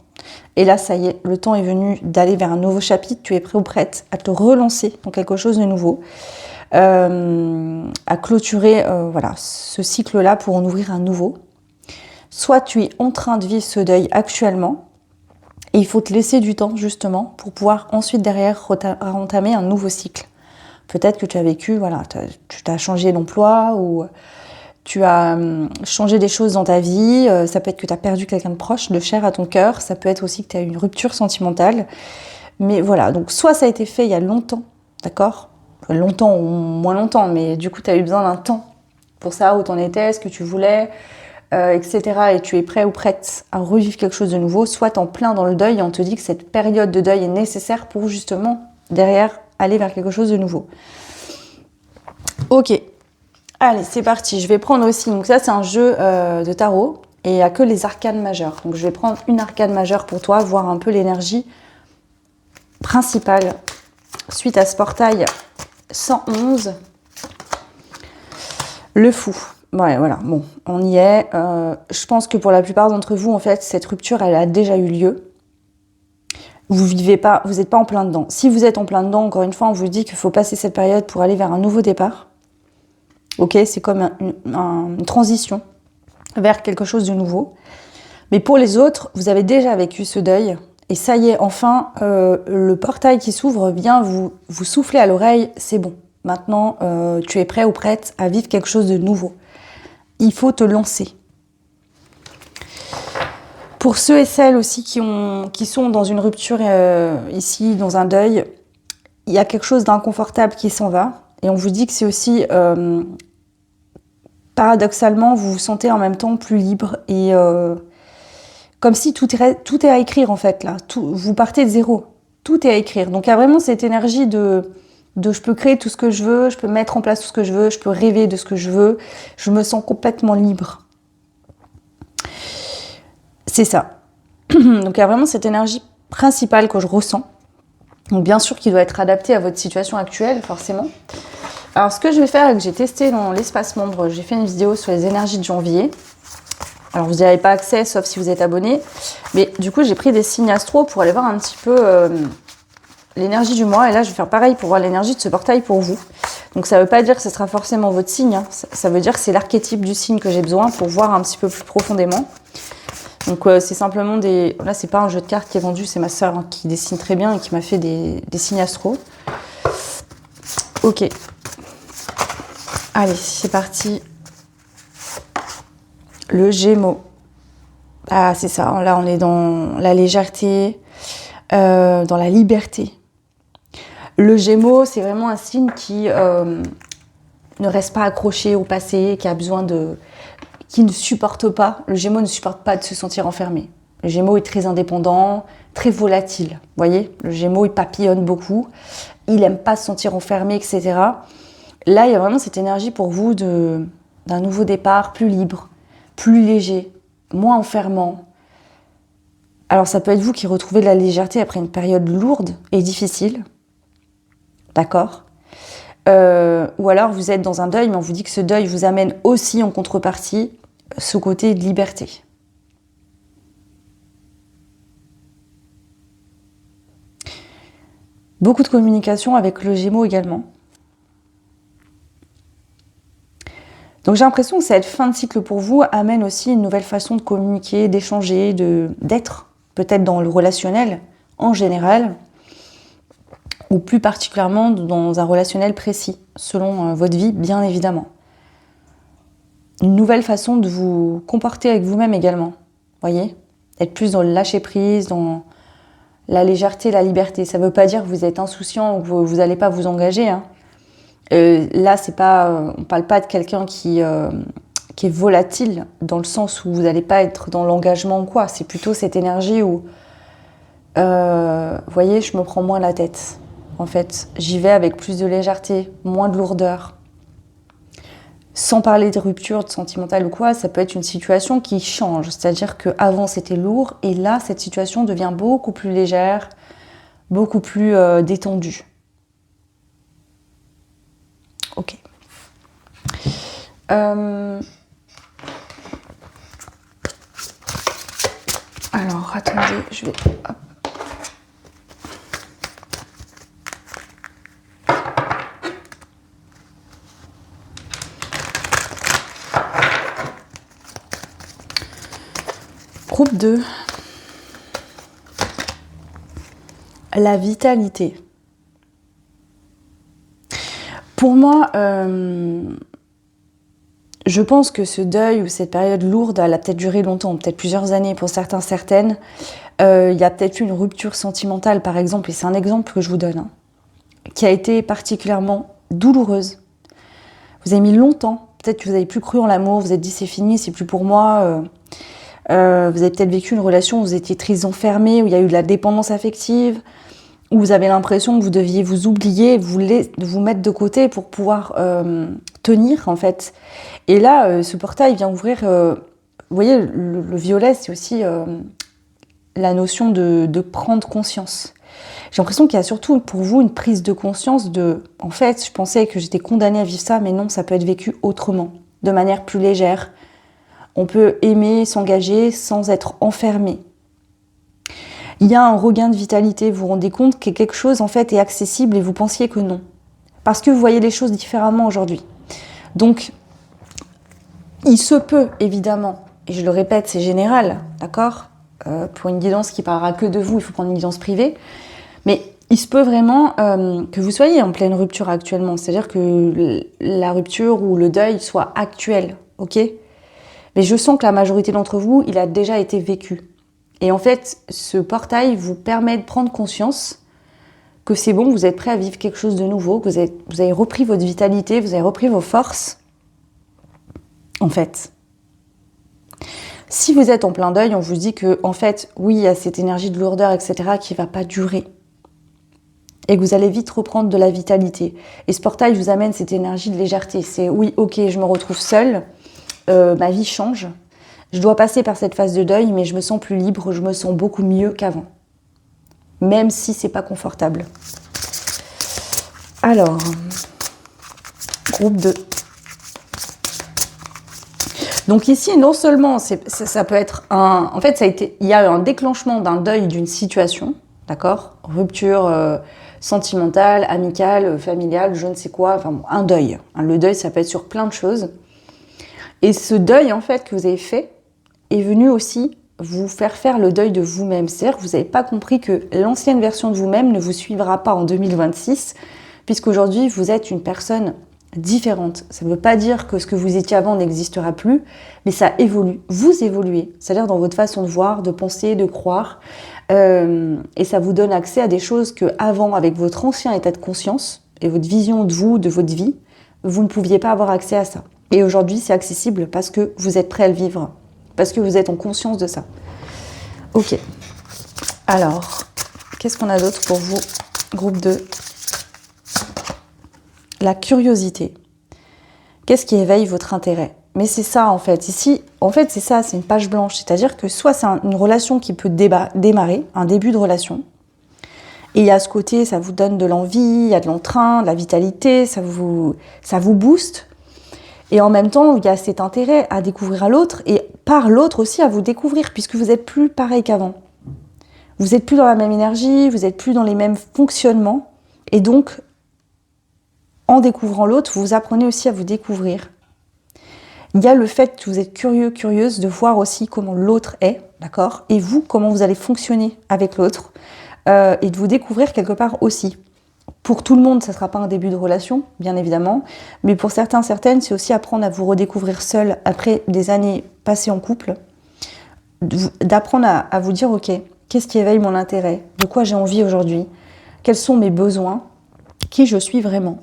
Et là, ça y est, le temps est venu d'aller vers un nouveau chapitre, tu es prêt ou prête à te relancer dans quelque chose de nouveau, à clôturer ce cycle-là pour en ouvrir un nouveau. Soit tu es en train de vivre ce deuil actuellement, et il faut te laisser du temps, justement, pour pouvoir ensuite, derrière, entamer un nouveau cycle. Peut-être que tu as vécu, tu as changé d'emploi ou tu as changé des choses dans ta vie. Ça peut être que tu as perdu quelqu'un de proche, de cher à ton cœur. Ça peut être aussi que tu as eu une rupture sentimentale. Mais voilà, donc soit ça a été fait il y a longtemps, d'accord? Longtemps ou moins longtemps, mais du coup, tu as eu besoin d'un temps pour savoir où t'en étais, ce que tu voulais, etc. Et tu es prêt ou prête à revivre quelque chose de nouveau, soit en plein dans le deuil et on te dit que cette période de deuil est nécessaire pour justement, derrière, aller vers quelque chose de nouveau. Ok, allez, c'est parti. Je vais prendre aussi, donc ça c'est un jeu de tarot et il n'y a que les arcanes majeures. Donc je vais prendre une arcane majeure pour toi, voir un peu l'énergie principale suite à ce portail 111. Le fou. Ouais, voilà, bon, on y est. Je pense que pour la plupart d'entre vous, en fait, cette rupture, elle a déjà eu lieu. Vous vivez pas, vous n'êtes pas en plein dedans. Si vous êtes en plein dedans, encore une fois, on vous dit qu'il faut passer cette période pour aller vers un nouveau départ. Ok, c'est comme une transition vers quelque chose de nouveau. Mais pour les autres, vous avez déjà vécu ce deuil. Et ça y est, enfin, le portail qui s'ouvre vient vous souffler à l'oreille. C'est bon. Maintenant, tu es prêt ou prête à vivre quelque chose de nouveau. Il faut te lancer. Pour ceux et celles aussi qui sont dans une rupture ici, dans un deuil, il y a quelque chose d'inconfortable qui s'en va. Et on vous dit que c'est aussi, paradoxalement, vous vous sentez en même temps plus libre et comme si tout est à écrire en fait là. Vous partez de zéro. Tout est à écrire. Donc il y a vraiment cette énergie de je peux créer tout ce que je veux, je peux mettre en place tout ce que je veux, je peux rêver de ce que je veux. Je me sens complètement libre. C'est ça. Donc il y a vraiment cette énergie principale que je ressens. Donc bien sûr qu'il doit être adapté à votre situation actuelle, forcément. Alors ce que je vais faire et que j'ai testé dans l'espace membre, j'ai fait une vidéo sur les énergies de janvier. Alors vous n'y avez pas accès sauf si vous êtes abonné. Mais du coup j'ai pris des signes astro pour aller voir un petit peu l'énergie du mois. Et là je vais faire pareil pour voir l'énergie de ce portail pour vous. Donc ça ne veut pas dire que ce sera forcément votre signe. Hein. Ça veut dire que c'est l'archétype du signe que j'ai besoin pour voir un petit peu plus profondément. Donc c'est simplement des... Là c'est pas un jeu de cartes qui est vendu, c'est ma sœur qui dessine très bien et qui m'a fait des signes astro. Ok. Allez, c'est parti. Le Gémeaux. Ah c'est ça, là on est dans la légèreté, dans la liberté. Le Gémeaux, c'est vraiment un signe qui ne reste pas accroché au passé, qui ne supporte pas. Le Gémeaux ne supporte pas de se sentir enfermé. Le Gémeaux est très indépendant, très volatile. Vous voyez, le Gémeaux, il papillonne beaucoup. Il aime pas se sentir enfermé, etc. Là, il y a vraiment cette énergie pour vous d'un nouveau départ, plus libre, plus léger, moins enfermant. Alors, ça peut être vous qui retrouvez de la légèreté après une période lourde et difficile. D'accord ? Ou alors, vous êtes dans un deuil, mais on vous dit que ce deuil vous amène aussi en contrepartie ce côté de liberté. Beaucoup de communication avec le Gémeaux également. Donc j'ai l'impression que cette fin de cycle pour vous amène aussi une nouvelle façon de communiquer, d'échanger, d'être, peut-être dans le relationnel en général, ou plus particulièrement dans un relationnel précis, selon votre vie, bien évidemment. Une nouvelle façon de vous comporter avec vous-même également, voyez ? Être plus dans le lâcher-prise, dans la légèreté, la liberté. Ça ne veut pas dire que vous êtes insouciant ou que vous n'allez pas vous engager, hein. Là, c'est pas, on ne parle pas de quelqu'un qui est volatile, dans le sens où vous n'allez pas être dans l'engagement ou quoi. C'est plutôt cette énergie où, vous voyez, je me prends moins la tête. En fait, j'y vais avec plus de légèreté, moins de lourdeur. Sans parler de rupture sentimentale ou quoi, ça peut être une situation qui change. C'est-à-dire qu'avant, c'était lourd, et là, cette situation devient beaucoup plus légère, beaucoup plus détendue. Ok. Alors, attendez, je vais... Hop. Groupe 2. La vitalité. Pour moi, je pense que ce deuil ou cette période lourde, elle a peut-être duré longtemps, peut-être plusieurs années pour certains, certaines. Il y a peut-être eu une rupture sentimentale, par exemple, et c'est un exemple que je vous donne, hein, qui a été particulièrement douloureuse. Vous avez mis longtemps, peut-être que vous avez plus cru en l'amour, vous vous êtes dit c'est fini, c'est plus pour moi. Vous avez peut-être vécu une relation où vous étiez très enfermé, où il y a eu de la dépendance affective, où vous avez l'impression que vous deviez vous oublier, vous mettre de côté pour pouvoir tenir, en fait. Et là, ce portail vient ouvrir... vous voyez, le violet, c'est aussi la notion de prendre conscience. J'ai l'impression qu'il y a surtout pour vous une prise de conscience de... En fait, je pensais que j'étais condamnée à vivre ça, mais non, ça peut être vécu autrement, de manière plus légère. On peut aimer, s'engager sans être enfermé. Il y a un regain de vitalité, vous vous rendez compte que quelque chose en fait est accessible et vous pensiez que non. Parce que vous voyez les choses différemment aujourd'hui. Donc, il se peut évidemment, et je le répète, c'est général, d'accord ? Pour une guidance qui parlera que de vous, il faut prendre une guidance privée. Mais il se peut vraiment que vous soyez en pleine rupture actuellement. C'est-à-dire que la rupture ou le deuil soit actuel, ok ? Mais je sens que la majorité d'entre vous, il a déjà été vécu. Et en fait, ce portail vous permet de prendre conscience que c'est bon, vous êtes prêt à vivre quelque chose de nouveau, que vous avez repris votre vitalité, vous avez repris vos forces. En fait, si vous êtes en plein deuil, on vous dit que, en fait, oui, il y a cette énergie de lourdeur, etc., qui ne va pas durer. Et que vous allez vite reprendre de la vitalité. Et ce portail vous amène cette énergie de légèreté. C'est oui, ok, je me retrouve seule. Ma vie change. Je dois passer par cette phase de deuil, mais je me sens plus libre, je me sens beaucoup mieux qu'avant. Même si c'est pas confortable. Alors, groupe 2. Donc ici, non seulement ça peut être un... En fait, il y a eu un déclenchement d'un deuil d'une situation, d'accord ? Rupture sentimentale, amicale, familiale, je ne sais quoi, enfin bon, un deuil. Le deuil, ça peut être sur plein de choses. Et ce deuil, en fait, que vous avez fait, est venu aussi vous faire le deuil de vous-même. C'est-à-dire que vous n'avez pas compris que l'ancienne version de vous-même ne vous suivra pas en 2026, puisqu'aujourd'hui, vous êtes une personne différente. Ça ne veut pas dire que ce que vous étiez avant n'existera plus, mais ça évolue. Vous évoluez, c'est-à-dire dans votre façon de voir, de penser, de croire, et ça vous donne accès à des choses que avant, avec votre ancien état de conscience et votre vision de vous, de votre vie, vous ne pouviez pas avoir accès à ça. Et aujourd'hui, c'est accessible parce que vous êtes prêt à le vivre, parce que vous êtes en conscience de ça. Ok. Alors, qu'est-ce qu'on a d'autre pour vous, groupe 2? La curiosité. Qu'est-ce qui éveille votre intérêt? Mais c'est ça, en fait. Ici, en fait, c'est ça, c'est une page blanche. C'est-à-dire que soit c'est une relation qui peut démarrer, un début de relation, et il y a ce côté, ça vous donne de l'envie, il y a de l'entrain, de la vitalité, ça vous booste. Et en même temps, il y a cet intérêt à découvrir à l'autre, et par l'autre aussi à vous découvrir, puisque vous n'êtes plus pareil qu'avant. Vous n'êtes plus dans la même énergie, vous n'êtes plus dans les mêmes fonctionnements, et donc, en découvrant l'autre, vous apprenez aussi à vous découvrir. Il y a le fait que vous êtes curieux, curieuse de voir aussi comment l'autre est, d'accord? Et vous, comment vous allez fonctionner avec l'autre, et de vous découvrir quelque part aussi. Pour tout le monde, ça ne sera pas un début de relation, bien évidemment, mais pour certains, certaines, c'est aussi apprendre à vous redécouvrir seul après des années passées en couple, d'apprendre à vous dire, ok, qu'est-ce qui éveille mon intérêt? De quoi j'ai envie aujourd'hui? Quels sont mes besoins? Qui je suis vraiment?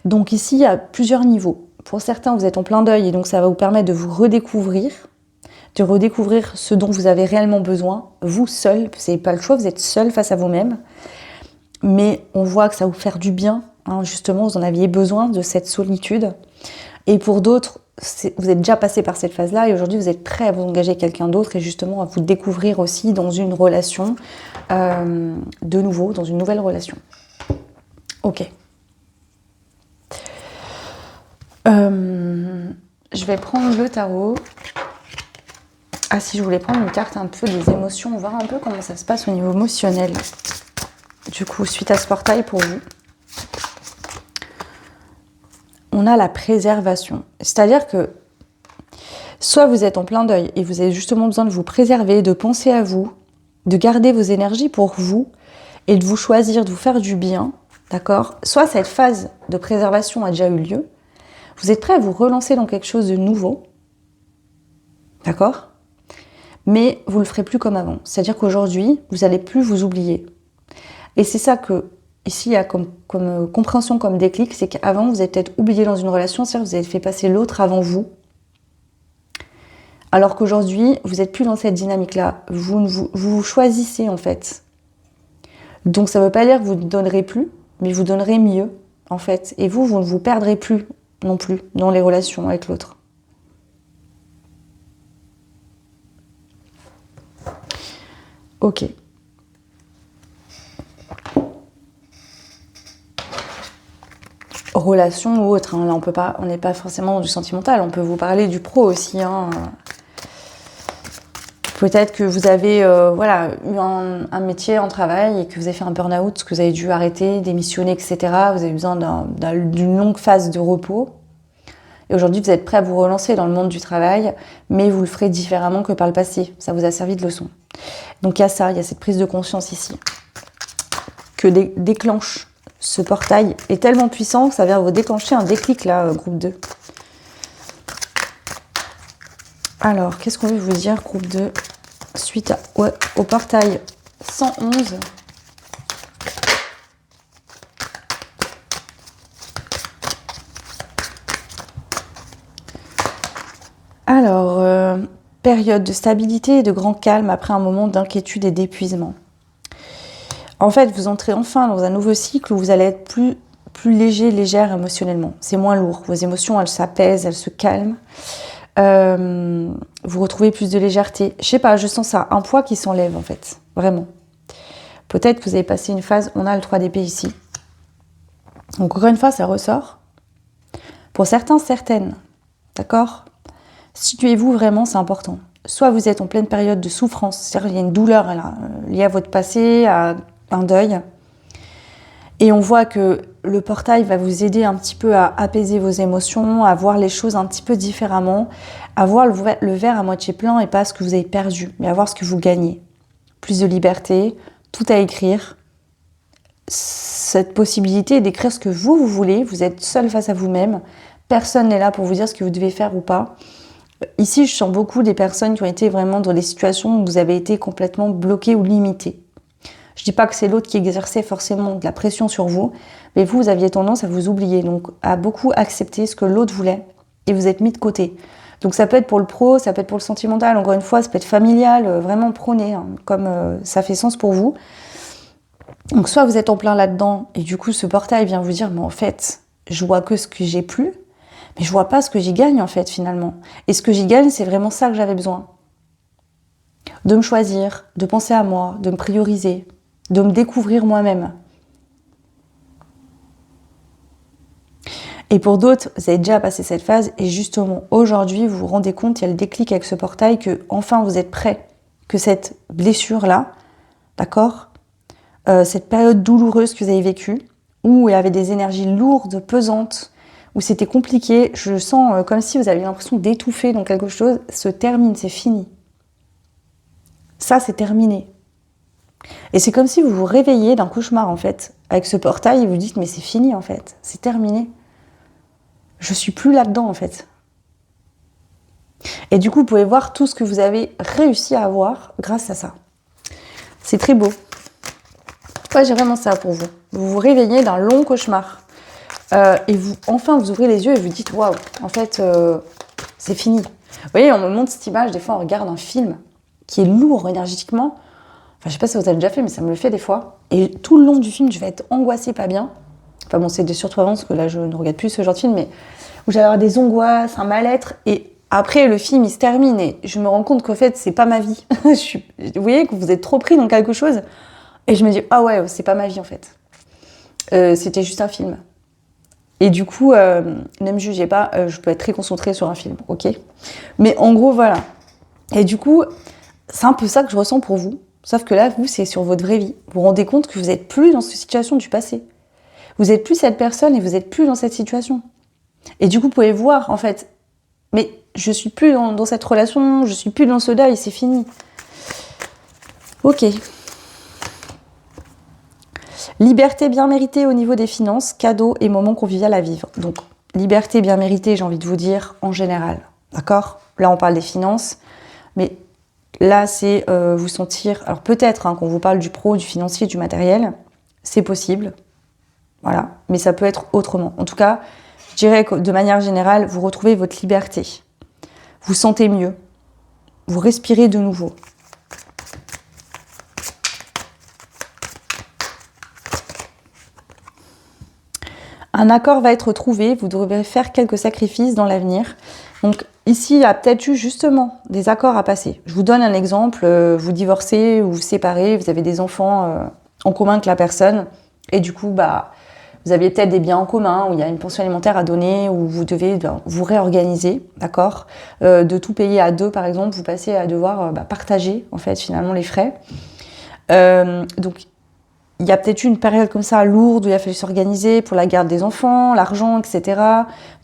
Donc ici, il y a plusieurs niveaux. Pour certains, vous êtes en plein deuil et donc ça va vous permettre de vous redécouvrir, ce dont vous avez réellement besoin, vous seul, vous n'avez pas le choix, vous êtes seul face à vous-même. Mais on voit que ça va vous faire du bien, hein, justement, vous en aviez besoin de cette solitude. Et pour d'autres, vous êtes déjà passé par cette phase-là et aujourd'hui vous êtes prêt à vous engager avec quelqu'un d'autre et justement à vous découvrir aussi dans une relation, de nouveau, dans une nouvelle relation. Ok. Je vais prendre le tarot. Ah si, je voulais prendre une carte un peu des émotions, voir un peu comment ça se passe au niveau émotionnel. Du coup, suite à ce portail pour vous, on a la préservation. C'est-à-dire que soit vous êtes en plein deuil et vous avez justement besoin de vous préserver, de penser à vous, de garder vos énergies pour vous et de vous choisir, de vous faire du bien, d'accord? Soit cette phase de préservation a déjà eu lieu, vous êtes prêt à vous relancer dans quelque chose de nouveau, d'accord? Mais vous ne le ferez plus comme avant. C'est-à-dire qu'aujourd'hui, vous n'allez plus vous oublier. Et c'est ça que, ici, il y a comme compréhension, comme déclic, c'est qu'avant, vous avez peut-être oublié dans une relation, c'est-à-dire que vous avez fait passer l'autre avant vous. Alors qu'aujourd'hui, vous n'êtes plus dans cette dynamique-là. Vous choisissez, en fait. Donc, ça ne veut pas dire que vous ne donnerez plus, mais vous donnerez mieux, en fait. Et vous ne vous perdrez plus, non plus, dans les relations avec l'autre. Ok. Relation ou autre, hein. Là on n'est pas forcément du sentimental, on peut vous parler du pro aussi, hein. Peut-être que vous avez eu un métier, un travail et que vous avez fait un burn-out, que vous avez dû arrêter, démissionner, etc. Vous avez besoin d'une longue phase de repos. Et aujourd'hui, vous êtes prêt à vous relancer dans le monde du travail, mais vous le ferez différemment que par le passé. Ça vous a servi de leçon. Donc il y a ça, il y a cette prise de conscience ici, que déclenche ce portail est tellement puissant que ça vient vous déclencher un déclic là, groupe 2. Alors, qu'est-ce qu'on veut vous dire, groupe 2, suite au portail 111 ? Alors, période de stabilité et de grand calme après un moment d'inquiétude et d'épuisement. En fait, vous entrez enfin dans un nouveau cycle où vous allez être plus léger, légère émotionnellement. C'est moins lourd. Vos émotions, elles s'apaisent, elles se calment. Vous retrouvez plus de légèreté. Je sais pas, je sens ça. Un poids qui s'enlève, en fait. Vraiment. Peut-être que vous avez passé une phase... On a le 3 d'épée ici. Donc, encore une fois, ça ressort. Pour certains, certaines. D'accord ? Situez-vous vraiment, c'est important. Soit vous êtes en pleine période de souffrance, c'est-à-dire qu'il y a une douleur là, liée à votre passé, à un deuil. Et on voit que le portail va vous aider un petit peu à apaiser vos émotions, à voir les choses un petit peu différemment, à voir le verre à moitié plein et pas ce que vous avez perdu, mais à voir ce que vous gagnez. Plus de liberté, tout à écrire. cette possibilité d'écrire ce que vous voulez. Vous êtes seul face à vous-même. Personne n'est là pour vous dire ce que vous devez faire ou pas. Ici, je sens beaucoup des personnes qui ont été vraiment dans des situations où vous avez été complètement bloqué ou limité. Je dis pas que c'est l'autre qui exerçait forcément de la pression sur vous, mais vous aviez tendance à vous oublier, donc à beaucoup accepter ce que l'autre voulait, et vous êtes mis de côté. Donc ça peut être pour le pro, ça peut être pour le sentimental, encore une fois, ça peut être familial, vraiment prôné, hein, comme ça fait sens pour vous. Donc soit vous êtes en plein là-dedans, et du coup ce portail vient vous dire, mais en fait, je vois que ce que j'ai plus, mais je vois pas ce que j'y gagne en fait finalement. Et ce que j'y gagne, c'est vraiment ça que j'avais besoin. De me choisir, de penser à moi, de me prioriser, de me découvrir moi-même. Et pour d'autres, vous avez déjà passé cette phase et justement aujourd'hui, vous vous rendez compte, il y a le déclic avec ce portail que enfin vous êtes prêt, que cette blessure-là, d'accord, cette période douloureuse que vous avez vécue, où il y avait des énergies lourdes, pesantes, où c'était compliqué, je sens comme si vous aviez l'impression d'étouffer dans quelque chose, se termine, c'est fini. Ça, c'est terminé. Et c'est comme si vous vous réveillez d'un cauchemar, en fait, avec ce portail, et vous dites, mais c'est fini, en fait, c'est terminé. Je suis plus là-dedans, en fait. Et du coup, vous pouvez voir tout ce que vous avez réussi à avoir grâce à ça. C'est très beau. Ouais, j'ai vraiment ça pour vous. Vous vous réveillez d'un long cauchemar. Et vous, enfin, vous ouvrez les yeux et vous dites, waouh, en fait, c'est fini. Vous voyez, on me montre cette image, des fois, on regarde un film qui est lourd énergétiquement. Enfin, je sais pas si vous avez déjà fait, mais ça me le fait des fois. Et tout le long du film, je vais être angoissée, pas bien. Enfin bon, c'est surtout avant, parce que là, je ne regarde plus ce genre de film, mais où j'allais avoir des angoisses, un mal-être. Et après, le film, il se termine et je me rends compte qu'en fait, c'est pas ma vie. Vous voyez que vous êtes trop pris dans quelque chose. Et je me dis, ah ouais, c'est pas ma vie, en fait. C'était juste un film. Et du coup, ne me jugez pas, je peux être très concentrée sur un film, ok? Mais en gros, voilà. Et du coup, c'est un peu ça que je ressens pour vous. Sauf que là, vous, c'est sur votre vraie vie. Vous vous rendez compte que vous n'êtes plus dans cette situation du passé. Vous n'êtes plus cette personne et vous n'êtes plus dans cette situation. Et du coup, vous pouvez voir, en fait, mais je suis plus dans cette relation, je suis plus dans ce deuil, c'est fini. Ok. Liberté bien méritée au niveau des finances, cadeaux et moments conviviaux à vivre. Donc, liberté bien méritée, j'ai envie de vous dire, en général. D'accord? Là, on parle des finances, mais là, c'est vous sentir... Alors peut-être qu'on vous parle du pro, du financier, du matériel, c'est possible. Voilà, mais ça peut être autrement. En tout cas, je dirais que de manière générale, vous retrouvez votre liberté. Vous sentez mieux. Vous respirez de nouveau. Un accord va être trouvé, vous devrez faire quelques sacrifices dans l'avenir. Donc ici, il y a peut-être eu justement des accords à passer. Je vous donne un exemple, vous divorcez ou vous séparez, vous avez des enfants en commun avec la personne, et du coup, vous aviez peut-être des biens en commun, où il y a une pension alimentaire à donner, où vous devez vous réorganiser, d'accord, de tout payer à deux, par exemple, vous passez à devoir partager, en fait, finalement, les frais. Donc, il y a peut-être eu une période comme ça lourde où il a fallu s'organiser pour la garde des enfants, l'argent, etc.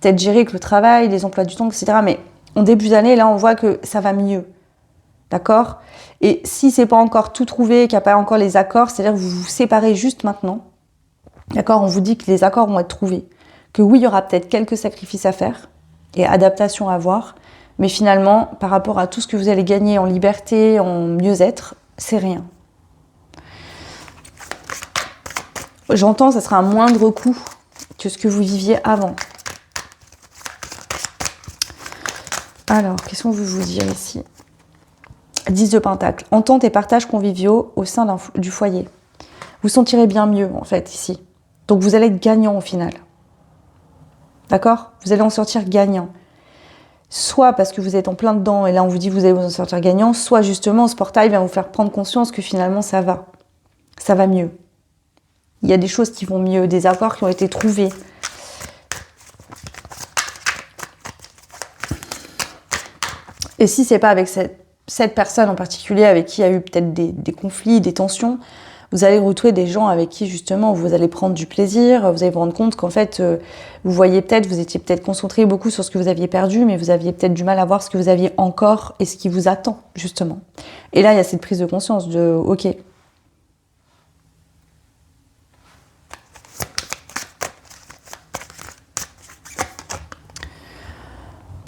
Peut-être gérer avec le travail, les emplois du temps, etc. Mais en début d'année, là, on voit que ça va mieux. D'accord? Et si c'est pas encore tout trouvé, qu'il n'y a pas encore les accords, c'est-à-dire que vous vous séparez juste maintenant. D'accord? On vous dit que les accords vont être trouvés. Que oui, il y aura peut-être quelques sacrifices à faire et adaptations à avoir. Mais finalement, par rapport à tout ce que vous allez gagner en liberté, en mieux-être, c'est rien. J'entends, ça sera un moindre coût que ce que vous viviez avant. Alors, qu'est-ce qu'on veut vous dire ici? 10 de Pentacle. Entente et partage conviviaux au sein du foyer. Vous sentirez bien mieux, en fait, ici. Donc, vous allez être gagnant au final. D'accord? Vous allez en sortir gagnant. Soit parce que vous êtes en plein dedans et là, on vous dit que vous allez vous en sortir gagnant, soit justement, ce portail va vous faire prendre conscience que finalement, ça va. Ça va mieux. Il y a des choses qui vont mieux, des accords qui ont été trouvés. Et si c'est pas avec cette personne en particulier avec qui il y a eu peut-être des conflits, des tensions, vous allez retrouver des gens avec qui justement vous allez prendre du plaisir, vous allez vous rendre compte qu'en fait, vous voyez peut-être, vous étiez peut-être concentré beaucoup sur ce que vous aviez perdu, mais vous aviez peut-être du mal à voir ce que vous aviez encore et ce qui vous attend, justement. Et là, il y a cette prise de conscience de « Ok ».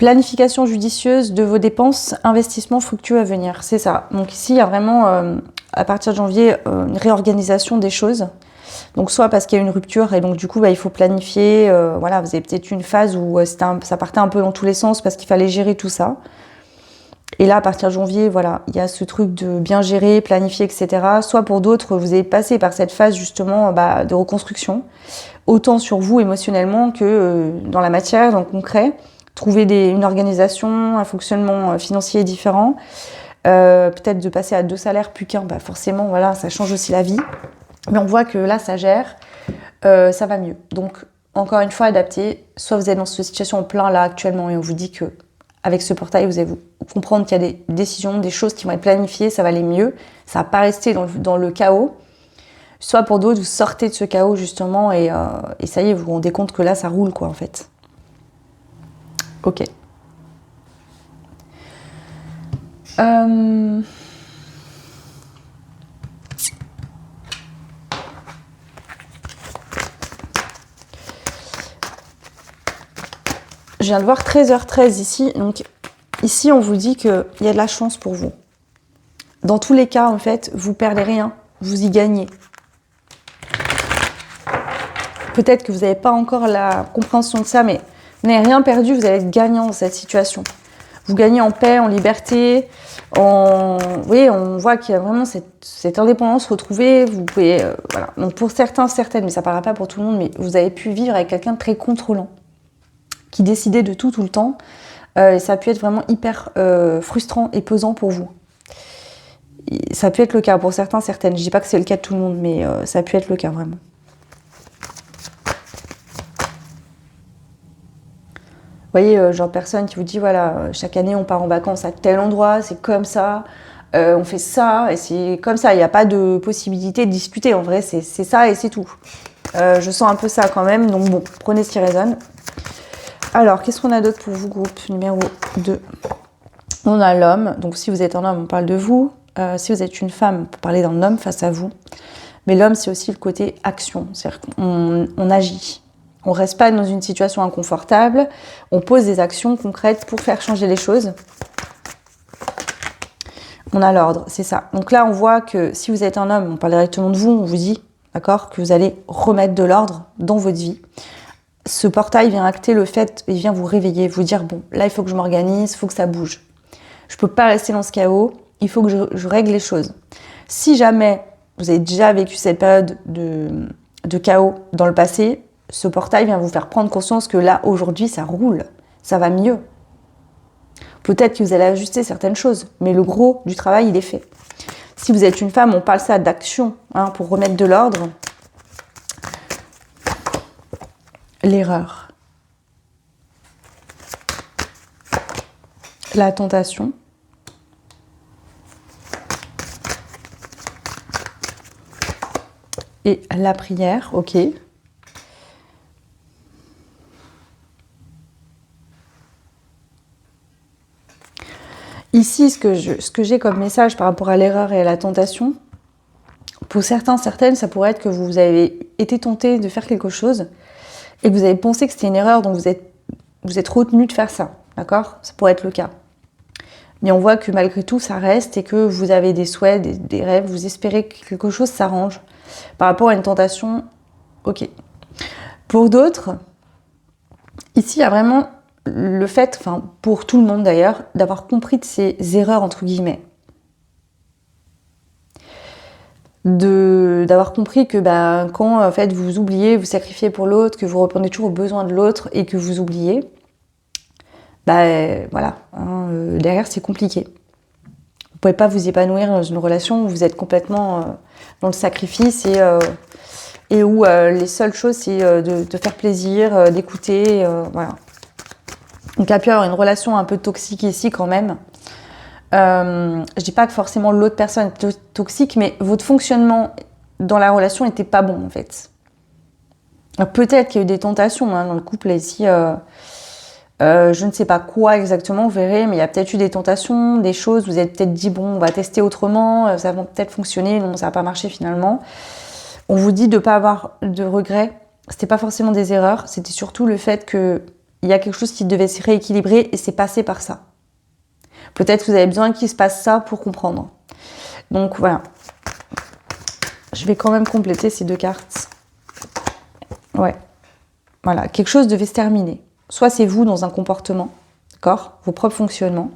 Planification judicieuse de vos dépenses, investissement fructueux à venir, c'est ça. Donc ici, il y a vraiment, à partir de janvier, une réorganisation des choses. Donc soit parce qu'il y a une rupture et donc du coup, il faut planifier. Voilà, vous avez peut-être une phase où ça partait un peu dans tous les sens parce qu'il fallait gérer tout ça. Et là, à partir de janvier, voilà, il y a ce truc de bien gérer, planifier, etc. Soit pour d'autres, vous avez passé par cette phase justement de reconstruction, autant sur vous émotionnellement que dans la matière, dans le concret. Trouver une organisation, un fonctionnement financier différent, peut-être de passer à 2 salaires plus qu'un, forcément, voilà, ça change aussi la vie. Mais on voit que là, ça gère, ça va mieux. Donc, encore une fois, adapter. Soit vous êtes dans cette situation en plein là actuellement et on vous dit que avec ce portail, vous allez vous comprendre qu'il y a des décisions, des choses qui vont être planifiées, ça va aller mieux, ça va pas rester dans le chaos. Soit pour d'autres, vous sortez de ce chaos justement et ça y est, vous vous rendez compte que là, ça roule quoi en fait. Ok. Je viens de voir 13h13 ici. Donc ici, on vous dit qu'il y a de la chance pour vous. Dans tous les cas, en fait, vous perdez rien, vous y gagnez. Peut-être que vous n'avez pas encore la compréhension de ça, mais vous n'avez rien perdu, vous allez être gagnant dans cette situation. Vous gagnez en paix, en liberté, oui, on voit qu'il y a vraiment cette indépendance retrouvée. Vous pouvez, voilà. Donc pour certains, certaines, mais ça ne parlera pas pour tout le monde, mais vous avez pu vivre avec quelqu'un de très contrôlant, qui décidait de tout le temps. Et ça a pu être vraiment hyper frustrant et pesant pour vous. Et ça a pu être le cas pour certains, certaines. Je dis pas que c'est le cas de tout le monde, mais ça a pu être le cas vraiment. Vous voyez, genre personne qui vous dit, voilà, chaque année on part en vacances à tel endroit, c'est comme ça, on fait ça, et c'est comme ça, il n'y a pas de possibilité de discuter, en vrai, c'est ça et c'est tout. Je sens un peu ça quand même, donc bon, prenez ce qui résonne. Alors, qu'est-ce qu'on a d'autre pour vous, groupe numéro 2 ? On a l'homme, donc si vous êtes un homme, on parle de vous. Si vous êtes une femme, on peut parler d'un homme face à vous. Mais l'homme, c'est aussi le côté action, c'est-à-dire qu'on agit. On ne reste pas dans une situation inconfortable, on pose des actions concrètes pour faire changer les choses. On a l'ordre, c'est ça. Donc là, on voit que si vous êtes un homme, on parle directement de vous, on vous dit, d'accord, que vous allez remettre de l'ordre dans votre vie. Ce portail vient acter le fait, il vient vous réveiller, vous dire, bon, là, il faut que je m'organise, il faut que ça bouge. Je ne peux pas rester dans ce chaos, il faut que je règle les choses. Si jamais vous avez déjà vécu cette période de chaos dans le passé, ce portail vient vous faire prendre conscience que là, aujourd'hui, ça roule, ça va mieux. Peut-être que vous allez ajuster certaines choses, mais le gros du travail, il est fait. Si vous êtes une femme, on parle ça d'action, pour remettre de l'ordre. L'erreur. La tentation. Et la prière, ok. Ici, ce que j'ai comme message par rapport à l'erreur et à la tentation, pour certains, certaines, ça pourrait être que vous avez été tenté de faire quelque chose et que vous avez pensé que c'était une erreur, donc vous êtes retenu de faire ça, d'accord ? Ça pourrait être le cas. Mais on voit que malgré tout, ça reste et que vous avez des souhaits, des rêves, vous espérez que quelque chose s'arrange. Par rapport à une tentation, ok. Pour d'autres, ici, il y a vraiment le fait, enfin pour tout le monde d'ailleurs, d'avoir compris de ces erreurs entre guillemets. D'avoir compris que quand en fait vous oubliez, vous sacrifiez pour l'autre, que vous répondez toujours aux besoins de l'autre et que vous oubliez, voilà, derrière c'est compliqué. Vous pouvez pas vous épanouir dans une relation où vous êtes complètement dans le sacrifice et où les seules choses c'est de faire plaisir, d'écouter, voilà. Donc il y a pu y avoir une relation un peu toxique ici quand même. Je dis pas que forcément l'autre personne est toxique, mais votre fonctionnement dans la relation n'était pas bon en fait. Alors, peut-être qu'il y a eu des tentations dans le couple ici. Je ne sais pas quoi exactement, vous verrez, mais il y a peut-être eu des tentations, des choses, vous êtes peut-être dit, bon, on va tester autrement, ça va peut-être fonctionner, non, ça n'a pas marché finalement. On vous dit de ne pas avoir de regrets, c'était pas forcément des erreurs, c'était surtout le fait que Il y a quelque chose qui devait se rééquilibrer et c'est passé par ça. Peut-être que vous avez besoin qu'il se passe ça pour comprendre. Donc voilà. Je vais quand même compléter ces 2 cartes. Ouais. Voilà. Quelque chose devait se terminer. Soit c'est vous dans un comportement, d'accord, vos propres fonctionnements.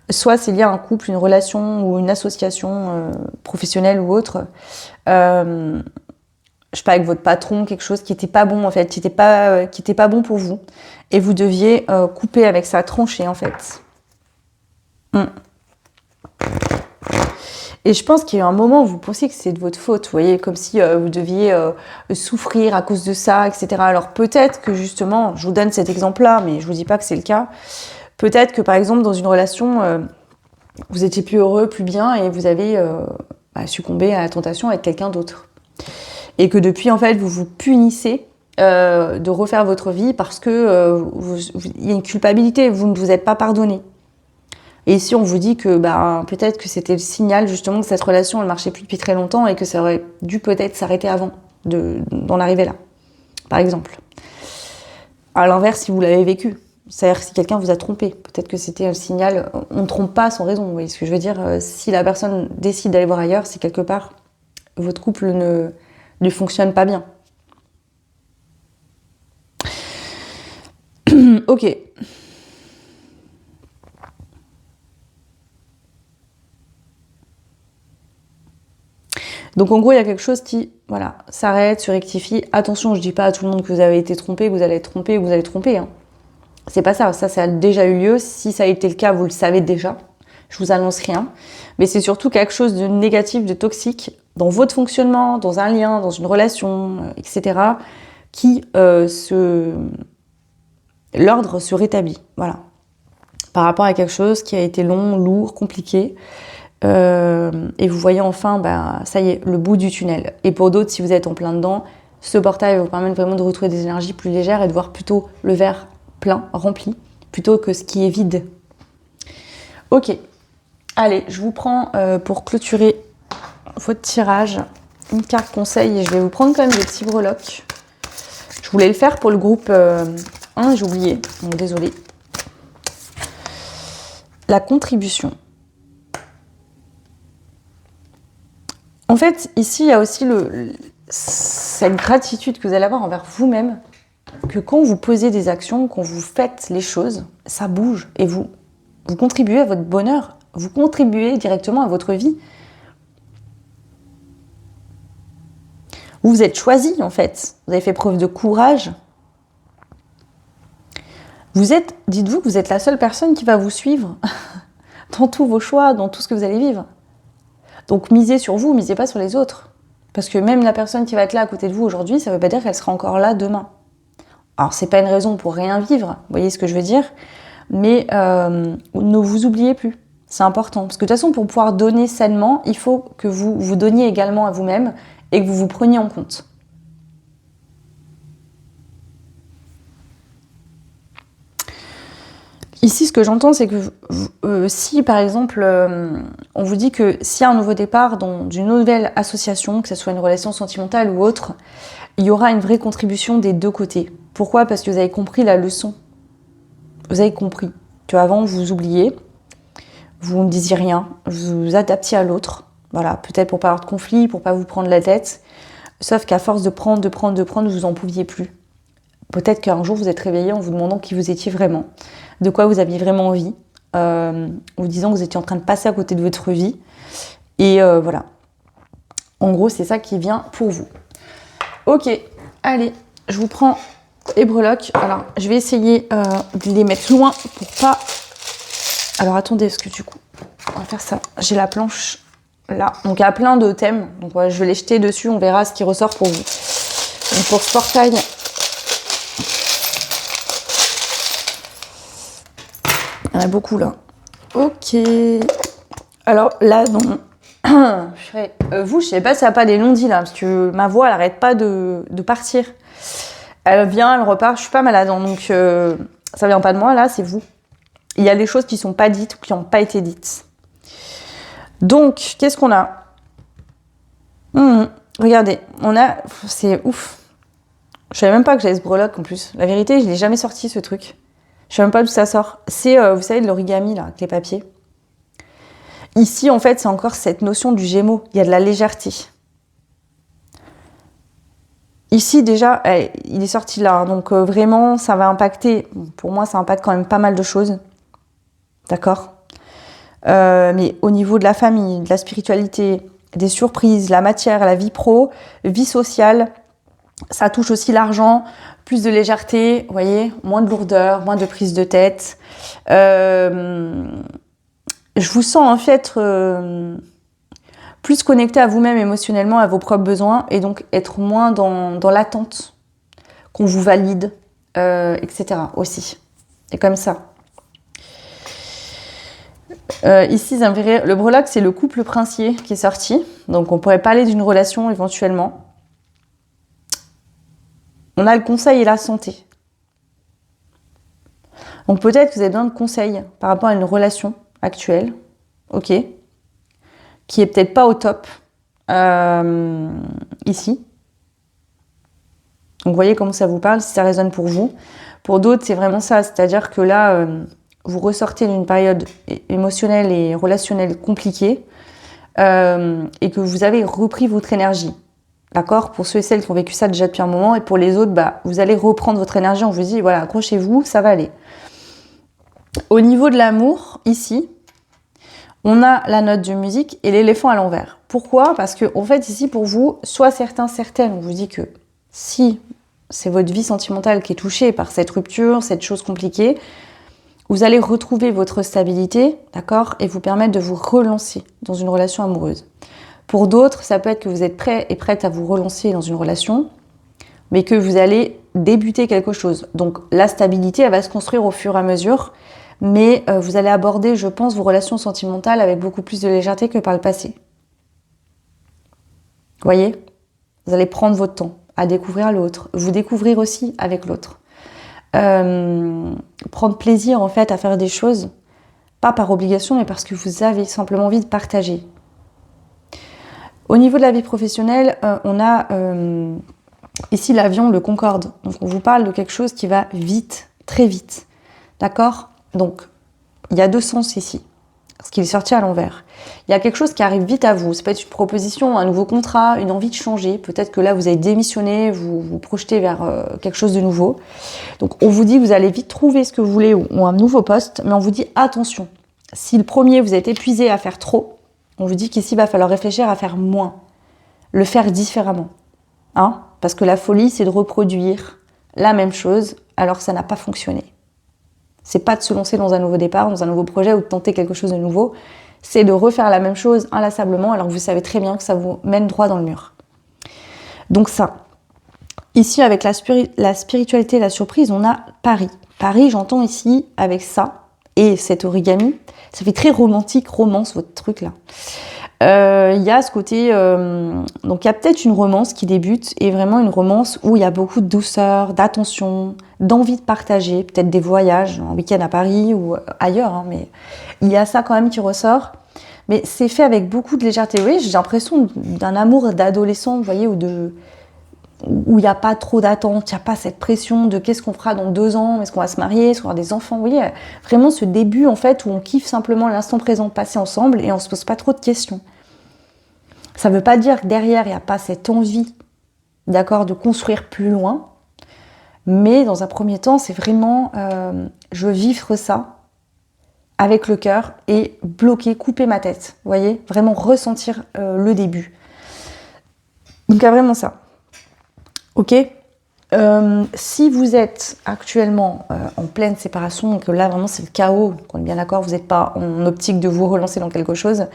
Soit c'est lié à un couple, une relation ou une association professionnelle ou autre. Je sais pas, avec votre patron, quelque chose qui était pas bon en fait, qui était pas bon pour vous. Et vous deviez couper avec ça, trancher en fait. Et je pense qu'il y a eu un moment où vous pensiez que c'est de votre faute, vous voyez, comme si vous deviez souffrir à cause de ça, etc. Alors peut-être que justement, je vous donne cet exemple-là, mais je vous dis pas que c'est le cas. Peut-être que par exemple dans une relation, vous étiez plus heureux, plus bien, et vous avez succombé à la tentation avec quelqu'un d'autre. Et que depuis, en fait, vous vous punissez de refaire votre vie parce que il y a une culpabilité, vous ne vous êtes pas pardonné. Et ici, on vous dit que peut-être que c'était le signal justement que cette relation, elle marchait plus depuis très longtemps et que ça aurait dû peut-être s'arrêter avant d'en arriver là, par exemple. À l'inverse, si vous l'avez vécu, c'est-à-dire si quelqu'un vous a trompé, peut-être que c'était un signal, on ne trompe pas sans raison, vous voyez ce que je veux dire. Si la personne décide d'aller voir ailleurs, c'est quelque part, votre couple ne fonctionne pas bien. Ok. Donc en gros, il y a quelque chose qui, voilà, s'arrête, se rectifie. Attention, je dis pas à tout le monde que vous avez été trompé, que vous allez être trompé, que vous allez tromper. Hein. C'est pas ça, ça a déjà eu lieu. Si ça a été le cas, vous le savez déjà. Je vous annonce rien. Mais c'est surtout quelque chose de négatif, de toxique dans votre fonctionnement, dans un lien, dans une relation, etc. qui l'ordre se rétablit. Voilà. Par rapport à quelque chose qui a été long, lourd, compliqué. Et vous voyez enfin, ça y est, le bout du tunnel. Et pour d'autres, si vous êtes en plein dedans, ce portail va vous permettre vraiment de retrouver des énergies plus légères et de voir plutôt le verre plein, rempli, plutôt que ce qui est vide. Ok, allez, je vous prends pour clôturer votre tirage une carte conseil et je vais vous prendre quand même des petits breloques. Je voulais le faire pour le groupe 1, j'ai oublié, donc désolée. La contribution. En fait, ici, il y a aussi cette gratitude que vous allez avoir envers vous-même, que quand vous posez des actions, quand vous faites les choses, ça bouge et vous contribuez à votre bonheur, vous contribuez directement à votre vie. Vous vous êtes choisi, en fait. Vous avez fait preuve de courage. Dites-vous que vous êtes la seule personne qui va vous suivre dans tous vos choix, dans tout ce que vous allez vivre. Donc misez sur vous, misez pas sur les autres. Parce que même la personne qui va être là à côté de vous aujourd'hui, ça veut pas dire qu'elle sera encore là demain. Alors c'est pas une raison pour rien vivre, vous voyez ce que je veux dire, mais ne vous oubliez plus, c'est important. Parce que de toute façon, pour pouvoir donner sainement, il faut que vous vous donniez également à vous-même et que vous vous preniez en compte. Ici, ce que j'entends, c'est que si, par exemple, on vous dit que s'il y a un nouveau départ dans une nouvelle association, que ce soit une relation sentimentale ou autre, il y aura une vraie contribution des deux côtés. Pourquoi ? Parce que vous avez compris la leçon. Vous avez compris qu'avant, vous oubliez, vous ne disiez rien, vous vous adaptiez à l'autre. Voilà, peut-être pour pas avoir de conflit, pour pas vous prendre la tête. Sauf qu'à force de prendre, vous en pouviez plus. Peut-être qu'un jour, vous êtes réveillé en vous demandant qui vous étiez vraiment, de quoi vous aviez vraiment envie, vous disant que vous étiez en train de passer à côté de votre vie. Et voilà. En gros, c'est ça qui vient pour vous. Ok, allez, je vous prends les breloques. Alors, je vais essayer de les mettre loin pour pas... Alors, attendez, parce que du coup, on va faire ça. J'ai la planche là. Donc, il y a plein de thèmes. Donc, ouais, je vais les jeter dessus. On verra ce qui ressort pour vous. Donc, pour ce portail... Il y en a beaucoup là. Ok. Alors là, non. Vous, je sais pas si ça n'a pas des non-dits là, parce que ma voix, elle arrête pas de partir. Elle vient, elle repart. Je suis pas malade, hein, donc ça vient pas de moi là, c'est vous. Il y a des choses qui sont pas dites ou qui n'ont pas été dites. Donc, qu'est-ce qu'on a ? Regardez, on a... C'est ouf. Je savais même pas que j'avais ce breloque en plus. La vérité, je l'ai jamais sorti ce truc. Je sais même pas d'où ça sort. C'est, vous savez, de l'origami là, avec les papiers. Ici, en fait, c'est encore cette notion du Gémeaux. Il y a de la légèreté. Ici, déjà, il est sorti là. Donc, vraiment, ça va impacter. Pour moi, ça impacte quand même pas mal de choses. D'accord ? Mais au niveau de la famille, de la spiritualité, des surprises, la matière, la vie pro, vie sociale, ça touche aussi l'argent, plus de légèreté, vous voyez, moins de lourdeur, moins de prise de tête. Je vous sens en fait plus connecté à vous-même émotionnellement, à vos propres besoins, et donc être moins dans l'attente qu'on vous valide, etc. aussi. Et comme ça. Ici, le breloque, c'est le couple princier qui est sorti. Donc, on pourrait parler d'une relation éventuellement. On a le conseil et la santé. Donc, peut-être que vous avez besoin de conseils par rapport à une relation actuelle, ok, qui est peut-être pas au top ici. Donc, vous voyez comment ça vous parle, si ça résonne pour vous. Pour d'autres, c'est vraiment ça. C'est-à-dire que là, vous ressortez d'une période émotionnelle et relationnelle compliquée et que vous avez repris votre énergie. D'accord ? Pour ceux et celles qui ont vécu ça déjà depuis un moment, et pour les autres, vous allez reprendre votre énergie. On vous dit, voilà, accrochez-vous, ça va aller. Au niveau de l'amour, ici, on a la note de musique et l'éléphant à l'envers. Pourquoi ? Parce que, en fait, ici, pour vous, soit certaines, on vous dit que si c'est votre vie sentimentale qui est touchée par cette rupture, cette chose compliquée, vous allez retrouver votre stabilité, d'accord, et vous permettre de vous relancer dans une relation amoureuse. Pour d'autres, ça peut être que vous êtes prêt et prête à vous relancer dans une relation, mais que vous allez débuter quelque chose. Donc la stabilité, elle va se construire au fur et à mesure, mais vous allez aborder, je pense, vos relations sentimentales avec beaucoup plus de légèreté que par le passé. Vous voyez ? Vous allez prendre votre temps à découvrir l'autre, vous découvrir aussi avec l'autre. Prendre plaisir en fait à faire des choses, pas par obligation, mais parce que vous avez simplement envie de partager. Au niveau de la vie professionnelle, on a ici l'avion, le Concorde. Donc on vous parle de quelque chose qui va vite, très vite. D'accord ? Donc il y a deux sens ici, parce qu'il est sorti à l'envers. Il y a quelque chose qui arrive vite à vous. Ça peut être une proposition, un nouveau contrat, une envie de changer. Peut-être que là vous avez démissionné, vous vous projetez vers quelque chose de nouveau. Donc on vous dit que vous allez vite trouver ce que vous voulez ou un nouveau poste, mais on vous dit attention. Si le premier vous êtes épuisé à faire trop, on vous dit qu'ici, il va falloir réfléchir à faire moins, le faire différemment. Hein ? Parce que la folie, c'est de reproduire la même chose alors que ça n'a pas fonctionné. C'est pas de se lancer dans un nouveau départ, dans un nouveau projet ou de tenter quelque chose de nouveau. C'est de refaire la même chose inlassablement alors que vous savez très bien que ça vous mène droit dans le mur. Donc ça. Ici, avec la spiritualité et la surprise, on a Paris. Paris, j'entends ici, avec ça et cet origami, ça fait très romantique, romance, votre truc là. Il y a ce côté... donc, il y a peut-être une romance qui débute, et vraiment une romance où il y a beaucoup de douceur, d'attention, d'envie de partager, peut-être des voyages, un week-end à Paris ou ailleurs, hein, mais il y a ça quand même qui ressort. Mais c'est fait avec beaucoup de légèreté. Oui, j'ai l'impression d'un amour d'adolescent, vous voyez, où il n'y a pas trop d'attente, il n'y a pas cette pression de qu'est-ce qu'on fera dans 2 ans, est-ce qu'on va se marier, est-ce qu'on va avoir des enfants, vous voyez, vraiment ce début en fait où on kiffe simplement l'instant présent passé ensemble et on se pose pas trop de questions. Ça veut pas dire que derrière il n'y a pas cette envie, d'accord, de construire plus loin, mais dans un premier temps c'est vraiment je veux vivre ça avec le cœur et bloquer, couper ma tête, vous voyez, vraiment ressentir le début. Donc il y a vraiment ça. Ok, si vous êtes actuellement en pleine séparation et que là vraiment c'est le chaos, on est bien d'accord, vous n'êtes pas en optique de vous relancer dans quelque chose,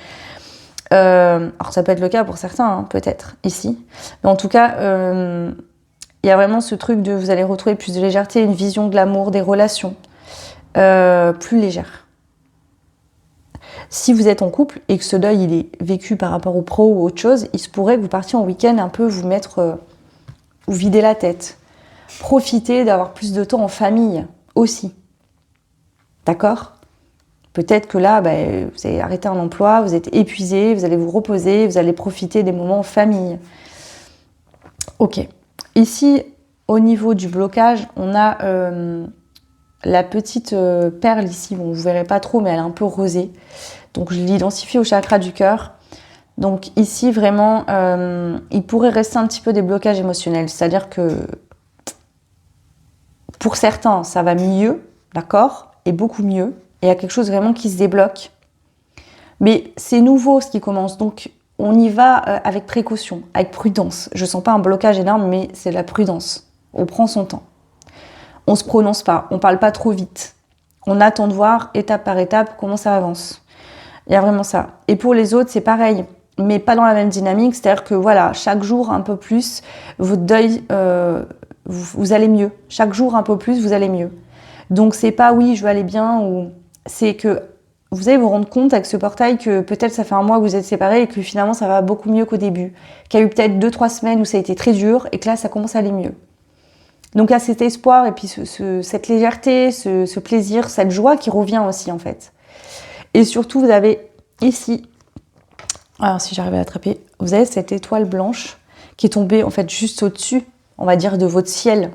alors ça peut être le cas pour certains, hein, peut-être ici, mais en tout cas il y a vraiment ce truc de vous allez retrouver plus de légèreté, une vision de l'amour, des relations plus légère. Si vous êtes en couple et que ce deuil il est vécu par rapport au pro ou autre chose, il se pourrait que vous partiez en week-end un peu vous mettre... vous vider la tête. Profitez d'avoir plus de temps en famille aussi. D'accord ? Peut-être que là, vous avez arrêté un emploi, vous êtes épuisé, vous allez vous reposer, vous allez profiter des moments en famille. Ok. Ici, au niveau du blocage, on a la petite perle ici. Bon, vous verrez pas trop, mais elle est un peu rosée. Donc, je l'identifie au chakra du cœur. Donc, ici, vraiment, il pourrait rester un petit peu des blocages émotionnels. C'est-à-dire que pour certains, ça va mieux, d'accord, et beaucoup mieux. Et il y a quelque chose vraiment qui se débloque. Mais c'est nouveau ce qui commence, donc on y va avec précaution, avec prudence. Je sens pas un blocage énorme, mais c'est de la prudence. On prend son temps. On se prononce pas, on parle pas trop vite. On attend de voir étape par étape comment ça avance. Il y a vraiment ça. Et pour les autres, c'est pareil, mais pas dans la même dynamique. C'est-à-dire que voilà, chaque jour un peu plus, votre deuil, vous allez mieux. Chaque jour un peu plus, vous allez mieux. Donc c'est pas oui, je veux aller bien, ou c'est que vous allez vous rendre compte avec ce portail que peut-être ça fait un mois que vous êtes séparés et que finalement ça va beaucoup mieux qu'au début. Qu'il y a eu peut-être 2-3 semaines où ça a été très dur et que là ça commence à aller mieux. Donc il y a cet espoir et puis cette légèreté, ce plaisir, cette joie qui revient aussi en fait. Et surtout vous avez ici, alors si j'arrive à l'attraper, vous avez cette étoile blanche qui est tombée en fait juste au-dessus, on va dire de votre ciel,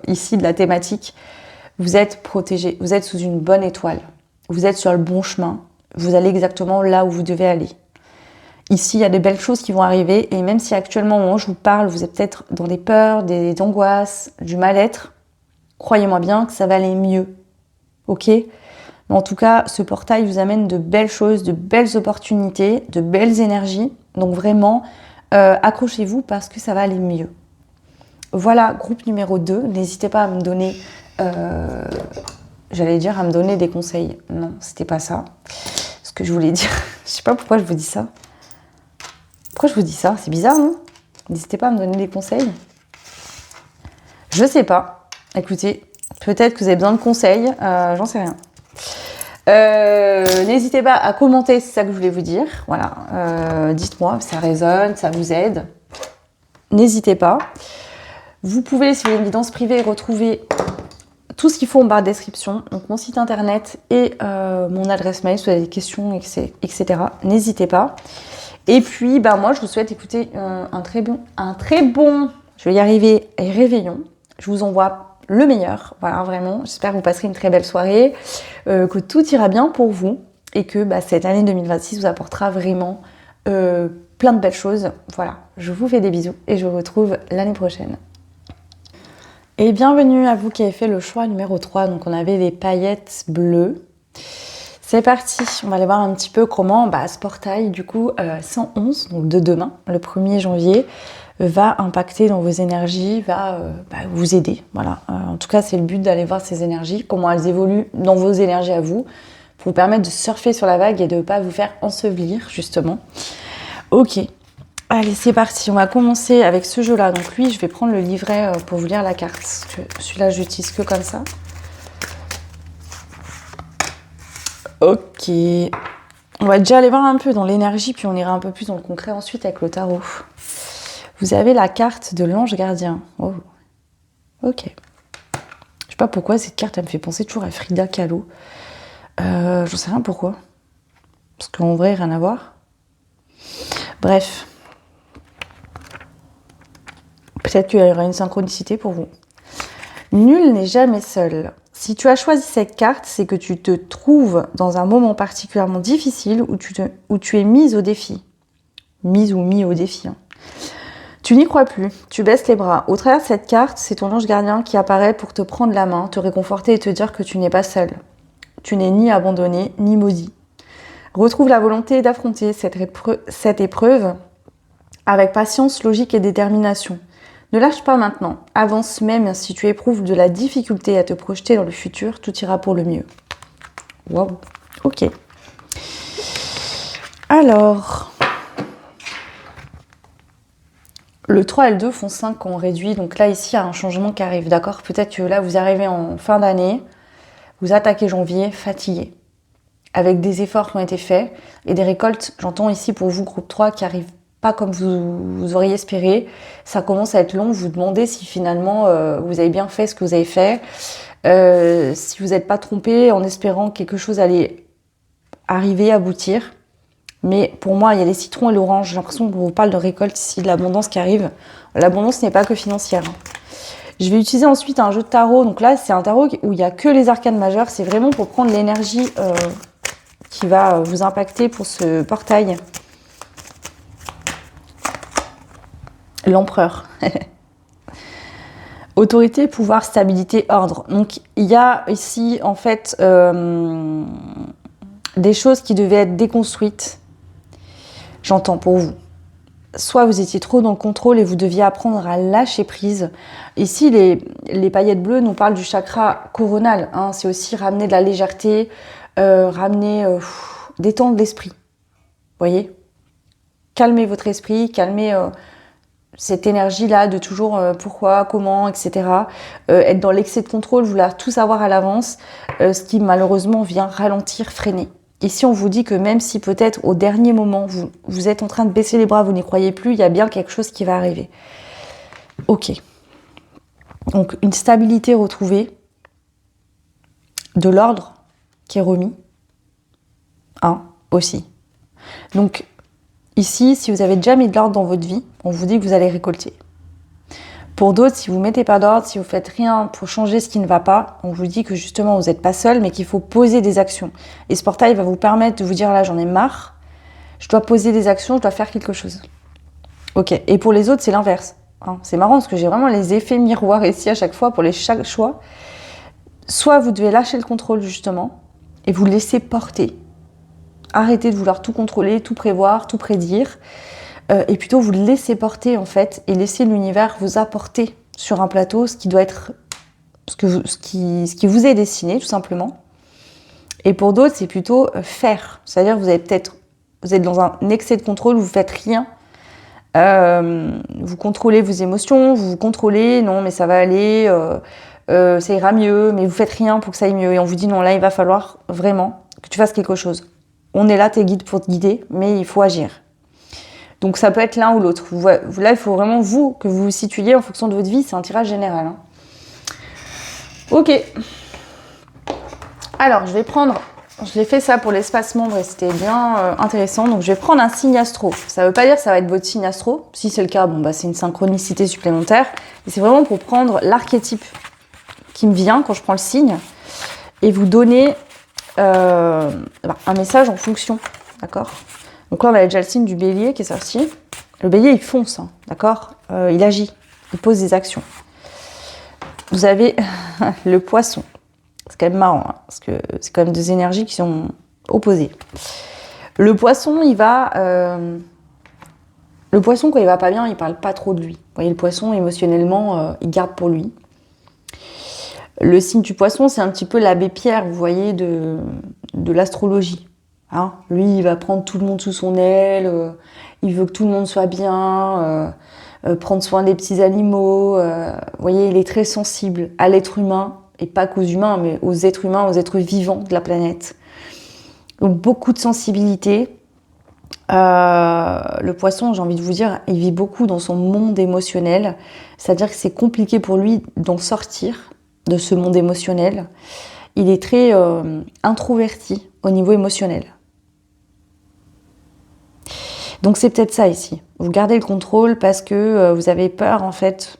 ici de la thématique. Vous êtes protégé, vous êtes sous une bonne étoile. Vous êtes sur le bon chemin, vous allez exactement là où vous devez aller. Ici, il y a des belles choses qui vont arriver et même si actuellement, au moment où je vous parle, vous êtes peut-être dans des peurs, des angoisses, du mal-être, croyez-moi bien que ça va aller mieux. Ok ? Mais en tout cas, ce portail vous amène de belles choses, de belles opportunités, de belles énergies. Donc vraiment, accrochez-vous parce que ça va aller mieux. Voilà, groupe numéro 2. N'hésitez pas à me donner... J'allais dire à me donner des conseils. Non, c'était pas ça. Ce que je voulais dire. Je sais pas pourquoi je vous dis ça. Pourquoi je vous dis ça? C'est bizarre, non? N'hésitez pas à me donner des conseils. Je sais pas. Écoutez, peut-être que vous avez besoin de conseils. J'en sais rien. N'hésitez pas à commenter, c'est ça que je voulais vous dire. Voilà. Dites-moi, ça résonne, ça vous aide. N'hésitez pas. Vous pouvez, si vous avez une guidance privée, retrouver tout ce qu'il faut en barre de description, donc mon site internet et mon adresse mail si vous avez des questions, etc. N'hésitez pas. Et puis, moi, je vous souhaite écouter un très bon, je vais y arriver, réveillon. Je vous envoie le meilleur, voilà, vraiment. J'espère que vous passerez une très belle soirée, que tout ira bien pour vous et que cette année 2026 vous apportera vraiment plein de belles choses. Voilà, je vous fais des bisous et je vous retrouve l'année prochaine. Et bienvenue à vous qui avez fait le choix numéro 3. Donc on avait les paillettes bleues. C'est parti, on va aller voir un petit peu comment ce portail du coup 111, donc de demain, le 1er janvier, va impacter dans vos énergies, va vous aider. Voilà. En tout cas, c'est le but d'aller voir ces énergies, comment elles évoluent dans vos énergies à vous, pour vous permettre de surfer sur la vague et de ne pas vous faire ensevelir justement. Ok. Allez, c'est parti. On va commencer avec ce jeu-là. Donc lui, je vais prendre le livret pour vous lire la carte. Parce que celui-là, je l'utilise que comme ça. Ok. On va déjà aller voir un peu dans l'énergie, puis on ira un peu plus dans le concret ensuite avec le tarot. Vous avez la carte de l'ange gardien. Oh. Ok. Je sais pas pourquoi cette carte, elle me fait penser toujours à Frida Kahlo. J'en sais rien pourquoi. Parce qu'en vrai, rien à voir. Bref. Peut-être qu'il y aura une synchronicité pour vous. Nul n'est jamais seul. Si tu as choisi cette carte, c'est que tu te trouves dans un moment particulièrement difficile où tu es mise au défi. Mise ou mis au défi. Tu n'y crois plus, tu baisses les bras. Au travers de cette carte, c'est ton ange gardien qui apparaît pour te prendre la main, te réconforter et te dire que tu n'es pas seul. Tu n'es ni abandonné, ni maudit. Retrouve la volonté d'affronter cette épreuve avec patience, logique et détermination. Ne lâche pas maintenant, avance même si tu éprouves de la difficulté à te projeter dans le futur, tout ira pour le mieux. Waouh, ok. Alors, le 3 et le 2 font 5 quand on réduit, donc là ici il y a un changement qui arrive, d'accord? Peut-être que là vous arrivez en fin d'année, vous attaquez janvier fatigué, avec des efforts qui ont été faits et des récoltes, j'entends ici pour vous groupe 3 qui arrivent pas comme vous auriez espéré, ça commence à être long, vous vous demandez si finalement vous avez bien fait ce que vous avez fait, si vous n'êtes pas trompé en espérant que quelque chose allait arriver, aboutir. Mais pour moi, il y a les citrons et l'orange, j'ai l'impression qu'on vous parle de récolte ici, de l'abondance qui arrive. L'abondance n'est pas que financière. Je vais utiliser ensuite un jeu de tarot. Donc là, c'est un tarot où il n'y a que les arcanes majeures. C'est vraiment pour prendre l'énergie qui va vous impacter pour ce portail. L'empereur. Autorité, pouvoir, stabilité, ordre. Donc il y a ici en fait des choses qui devaient être déconstruites. J'entends pour vous. Soit vous étiez trop dans le contrôle et vous deviez apprendre à lâcher prise. Ici, les paillettes bleues nous parlent du chakra coronal. Hein. C'est aussi ramener de la légèreté, détendre l'esprit. Vous voyez? Calmez votre esprit, calmez cette énergie-là de toujours pourquoi, comment, etc. Être dans l'excès de contrôle, vouloir tout savoir à l'avance, ce qui malheureusement vient ralentir, freiner. Ici, on vous dit que même si peut-être au dernier moment, vous êtes en train de baisser les bras, vous n'y croyez plus, il y a bien quelque chose qui va arriver. Ok. Donc, une stabilité retrouvée, de l'ordre qui est remis, aussi. Donc, ici, si vous avez déjà mis de l'ordre dans votre vie, on vous dit que vous allez récolter. Pour d'autres, si vous ne mettez pas d'ordre, si vous ne faites rien pour changer ce qui ne va pas, on vous dit que justement vous n'êtes pas seul, mais qu'il faut poser des actions. Et ce portail va vous permettre de vous dire là, j'en ai marre, je dois poser des actions, je dois faire quelque chose. Ok. Et pour les autres, c'est l'inverse. C'est marrant parce que j'ai vraiment les effets miroirs ici à chaque fois pour chaque choix. Soit vous devez lâcher le contrôle justement et vous laisser porter. Arrêtez de vouloir tout contrôler, tout prévoir, tout prédire. Et plutôt vous laissez porter en fait et laisser l'univers vous apporter sur un plateau ce qui doit être ce qui vous est destiné tout simplement. Et pour d'autres c'est plutôt faire, c'est-à-dire vous êtes dans un excès de contrôle, vous faites rien, vous contrôlez vos émotions, vous contrôlez non mais ça va aller, ça ira mieux, mais vous faites rien pour que ça aille mieux et on vous dit non là il va falloir vraiment que tu fasses quelque chose. On est là tes guides pour te guider, mais il faut agir. Donc ça peut être l'un ou l'autre. Là, il faut vraiment que vous vous situiez en fonction de votre vie. C'est un tirage général. Hein. Ok. Alors, je l'ai fait ça pour l'espace membre et c'était bien intéressant. Donc, je vais prendre un signe astro. Ça ne veut pas dire que ça va être votre signe astro. Si c'est le cas, c'est une synchronicité supplémentaire. Et c'est vraiment pour prendre l'archétype qui me vient quand je prends le signe et vous donner un message en fonction. D'accord ? Donc là, on avait déjà le signe du bélier qui est sorti. Le bélier, il fonce, d'accord ? Il agit, il pose des actions. Vous avez le poisson. C'est quand même marrant, parce que c'est quand même deux énergies qui sont opposées. Le poisson, le poisson, quand il va pas bien, il parle pas trop de lui. Vous voyez, le poisson, émotionnellement, il garde pour lui. Le signe du poisson, c'est un petit peu l'abbé Pierre, vous voyez, de l'astrologie. Lui, il va prendre tout le monde sous son aile, il veut que tout le monde soit bien, prendre soin des petits animaux. Vous voyez, il est très sensible à l'être humain, et pas qu'aux humains, mais aux êtres humains, aux êtres vivants de la planète. Donc beaucoup de sensibilité. Le poisson, j'ai envie de vous dire, il vit beaucoup dans son monde émotionnel. C'est-à-dire que c'est compliqué pour lui d'en sortir de ce monde émotionnel. Il est très introverti au niveau émotionnel. Donc c'est peut-être ça ici. Vous gardez le contrôle parce que vous avez peur en fait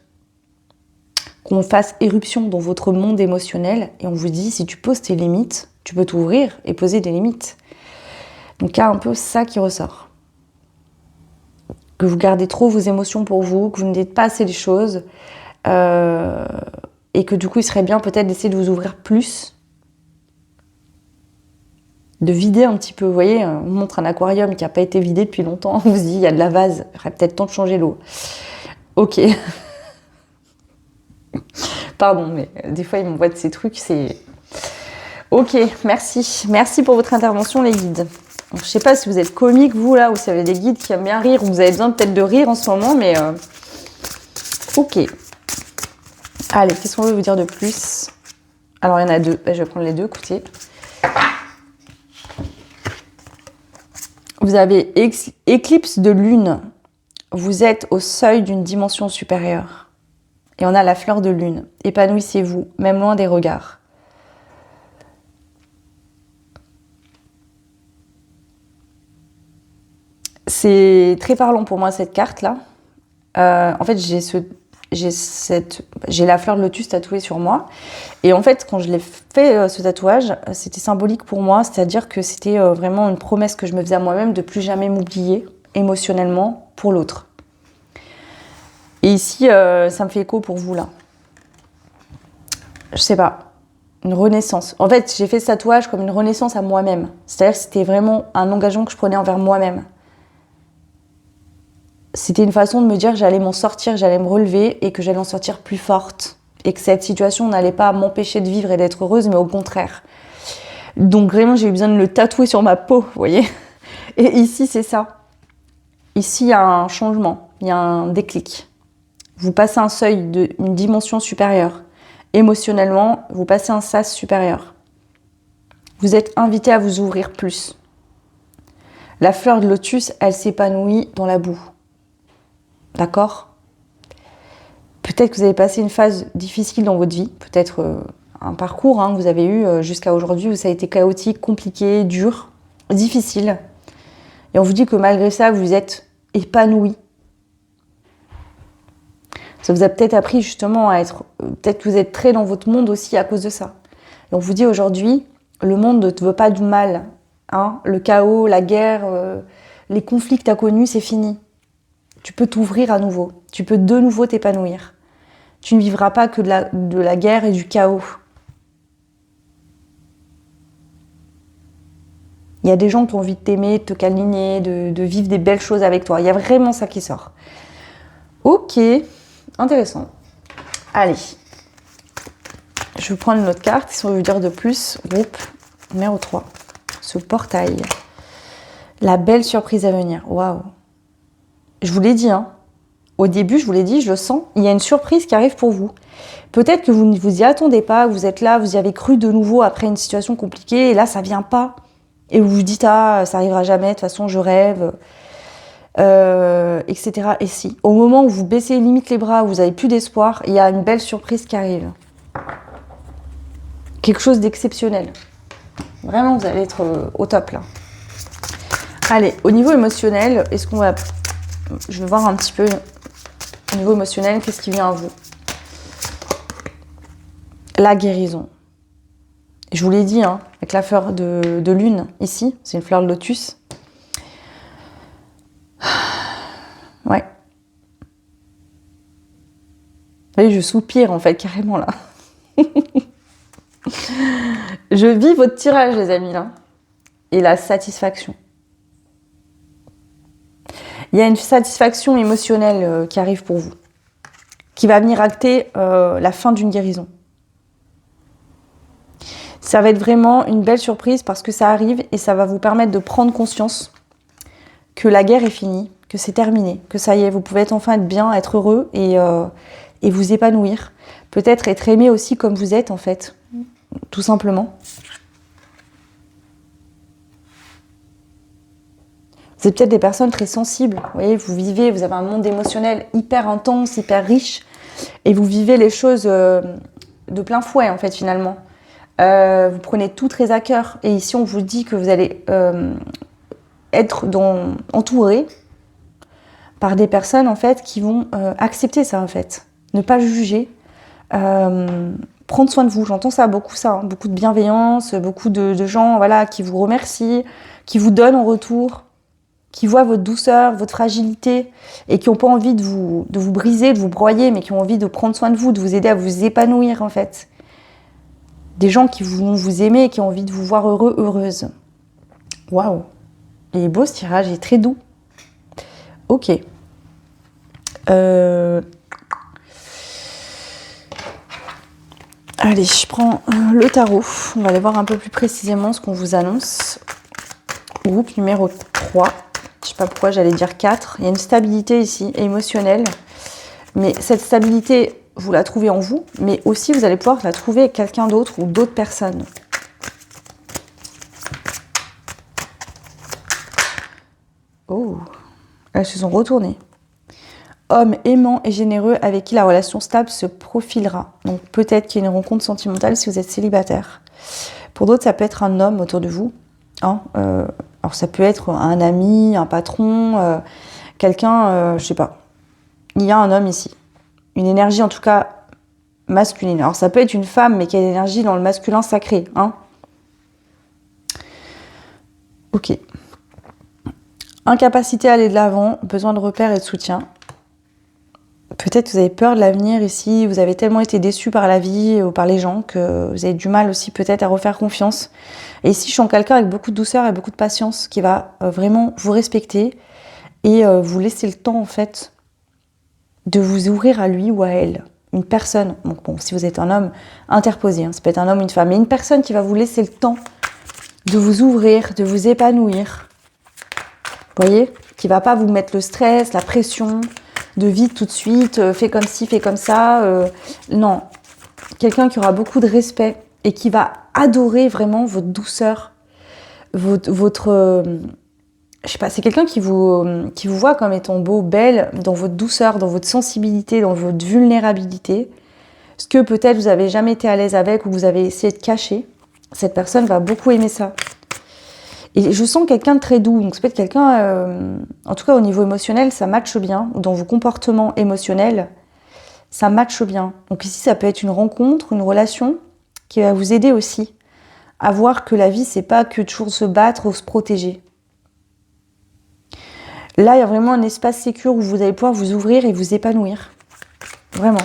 qu'on fasse éruption dans votre monde émotionnel et on vous dit si tu poses tes limites, tu peux t'ouvrir et poser des limites. Donc il y a un peu ça qui ressort. Que vous gardez trop vos émotions pour vous, que vous ne dites pas assez les choses et que du coup il serait bien peut-être d'essayer de vous ouvrir plus, de vider un petit peu. Vous voyez, on montre un aquarium qui n'a pas été vidé depuis longtemps, on vous dit il y a de la vase, il aurait peut-être temps de changer l'eau. Ok. Pardon, mais des fois ils m'envoient de ces trucs, c'est... Ok, merci. Merci pour votre intervention les guides. Donc, je sais pas si vous êtes comiques vous là, ou si vous avez des guides qui aiment bien rire, ou vous avez besoin peut-être de rire en ce moment, mais... Ok. Allez, qu'est-ce qu'on veut vous dire de plus? Alors il y en a deux, je vais prendre les deux, écoutez. Vous avez éclipse de lune. Vous êtes au seuil d'une dimension supérieure. Et on a la fleur de lune. Épanouissez-vous, même loin des regards. C'est très parlant pour moi cette carte-là. En fait, j'ai j'ai la fleur de lotus tatouée sur moi. Et en fait, quand je l'ai fait, ce tatouage, c'était symbolique pour moi. C'est-à-dire que c'était vraiment une promesse que je me faisais à moi-même de plus jamais m'oublier émotionnellement pour l'autre. Et ici, ça me fait écho pour vous, là. Je sais pas. Une renaissance. En fait, j'ai fait ce tatouage comme une renaissance à moi-même. C'est-à-dire que c'était vraiment un engagement que je prenais envers moi-même. C'était une façon de me dire que j'allais m'en sortir, j'allais me relever et que j'allais en sortir plus forte. Et que cette situation n'allait pas m'empêcher de vivre et d'être heureuse, mais au contraire. Donc vraiment, j'ai eu besoin de le tatouer sur ma peau, vous voyez. Et ici, c'est ça. Ici, il y a un changement, il y a un déclic. Vous passez un seuil d'une dimension supérieure. Émotionnellement, vous passez un sas supérieur. Vous êtes invité à vous ouvrir plus. La fleur de lotus, elle s'épanouit dans la boue. D'accord ? Peut-être que vous avez passé une phase difficile dans votre vie, peut-être un parcours que vous avez eu jusqu'à aujourd'hui où ça a été chaotique, compliqué, dur, difficile. Et on vous dit que malgré ça, vous êtes épanoui. Ça vous a peut-être appris justement à être... Peut-être que vous êtes très dans votre monde aussi à cause de ça. Et on vous dit aujourd'hui, le monde ne te veut pas du mal. Le chaos, la guerre, les conflits que tu as connus, c'est fini. Tu peux t'ouvrir à nouveau. Tu peux de nouveau t'épanouir. Tu ne vivras pas que de la guerre et du chaos. Il y a des gens qui ont envie de t'aimer, de te câliner, de vivre des belles choses avec toi. Il y a vraiment ça qui sort. Ok, intéressant. Allez, je vais prendre une autre carte. Si on veut dire de plus, groupe numéro 3. Ce portail. La belle surprise à venir. Waouh. Je vous l'ai dit, Au début, je vous l'ai dit, je le sens. Il y a une surprise qui arrive pour vous. Peut-être que vous ne vous y attendez pas, vous êtes là, vous y avez cru de nouveau après une situation compliquée, et là, ça vient pas. Et vous vous dites, ça arrivera jamais, de toute façon, je rêve, etc. Et si, au moment où vous baissez limite les bras, où vous n'avez plus d'espoir, il y a une belle surprise qui arrive. Quelque chose d'exceptionnel. Vraiment, vous allez être au top, là. Allez, au niveau émotionnel, je vais voir un petit peu au niveau émotionnel, qu'est-ce qui vient à vous? La guérison. Je vous l'ai dit, avec la fleur de lune, ici, c'est une fleur de lotus. Ouais. Vous voyez, je soupire, en fait, carrément, là. Je vis votre tirage, les amis, là. Et la satisfaction. Il y a une satisfaction émotionnelle qui arrive pour vous, qui va venir acter la fin d'une guérison. Ça va être vraiment une belle surprise parce que ça arrive et ça va vous permettre de prendre conscience que la guerre est finie, que c'est terminé, que ça y est, vous pouvez enfin être bien, être heureux et vous épanouir. Peut-être être aimé aussi comme vous êtes, en fait, tout simplement. Vous êtes peut-être des personnes très sensibles. Vous voyez, vous avez un monde émotionnel hyper intense, hyper riche, et vous vivez les choses de plein fouet, en fait, finalement. Vous prenez tout très à cœur. Et ici, on vous dit que vous allez être entouré par des personnes, en fait, qui vont accepter ça, en fait. Ne pas juger. Prendre soin de vous. J'entends ça, beaucoup, beaucoup de bienveillance, beaucoup de gens, voilà, qui vous remercient, qui vous donnent en retour, qui voient votre douceur, votre fragilité et qui n'ont pas envie de vous briser, de vous broyer, mais qui ont envie de prendre soin de vous, de vous aider à vous épanouir, en fait. Des gens qui vont vous aimer et qui ont envie de vous voir heureux, heureuse. Waouh! Il est beau ce tirage, il est très doux. Ok. Allez, je prends le tarot. On va aller voir un peu plus précisément ce qu'on vous annonce. Groupe numéro 3. Je ne sais pas pourquoi j'allais dire 4. Il y a une stabilité ici, émotionnelle. Mais cette stabilité, vous la trouvez en vous, mais aussi vous allez pouvoir la trouver avec quelqu'un d'autre ou d'autres personnes. Oh, elles se sont retournées. Homme aimant et généreux avec qui la relation stable se profilera. Donc peut-être qu'il y a une rencontre sentimentale si vous êtes célibataire. Pour d'autres, ça peut être un homme autour de vous. Alors ça peut être un ami, un patron, quelqu'un, je sais pas. Il y a un homme ici. une énergie en tout cas masculine. Alors ça peut être une femme, mais qui a une énergie dans le masculin sacré. Hein. Ok. Incapacité à aller de l'avant, besoin de repères et de soutien. Peut-être que vous avez peur de l'avenir ici, vous avez tellement été déçu par la vie ou par les gens que vous avez du mal aussi peut-être à refaire confiance. Et ici, je sens quelqu'un avec beaucoup de douceur et beaucoup de patience qui va vraiment vous respecter et vous laisser le temps en fait de vous ouvrir à lui ou à elle. Une personne, donc bon, si vous êtes un homme interposé, hein, ça peut être un homme ou une femme, mais une personne qui va vous laisser le temps de vous ouvrir, de vous épanouir. Vous voyez ? Qui va pas vous mettre le stress, la pression, de vite tout de suite, fais comme ci, fais comme ça. Non. Quelqu'un qui aura beaucoup de respect et qui va adorer vraiment votre douceur, votre je sais pas, c'est quelqu'un qui vous voit comme étant beau, belle, dans votre douceur, dans votre sensibilité, dans votre vulnérabilité. Ce que peut-être vous avez jamais été à l'aise avec ou vous avez essayé de cacher. Cette personne va beaucoup aimer ça. Et je sens quelqu'un de très doux. Donc c'est peut-être quelqu'un, en tout cas au niveau émotionnel, ça matche bien. Ou dans vos comportements émotionnels, ça matche bien. Donc ici, ça peut être une rencontre, une relation qui va vous aider aussi à voir que la vie, c'est pas que toujours se battre ou se protéger. Là, il y a vraiment un espace sécure où vous allez pouvoir vous ouvrir et vous épanouir. Vraiment.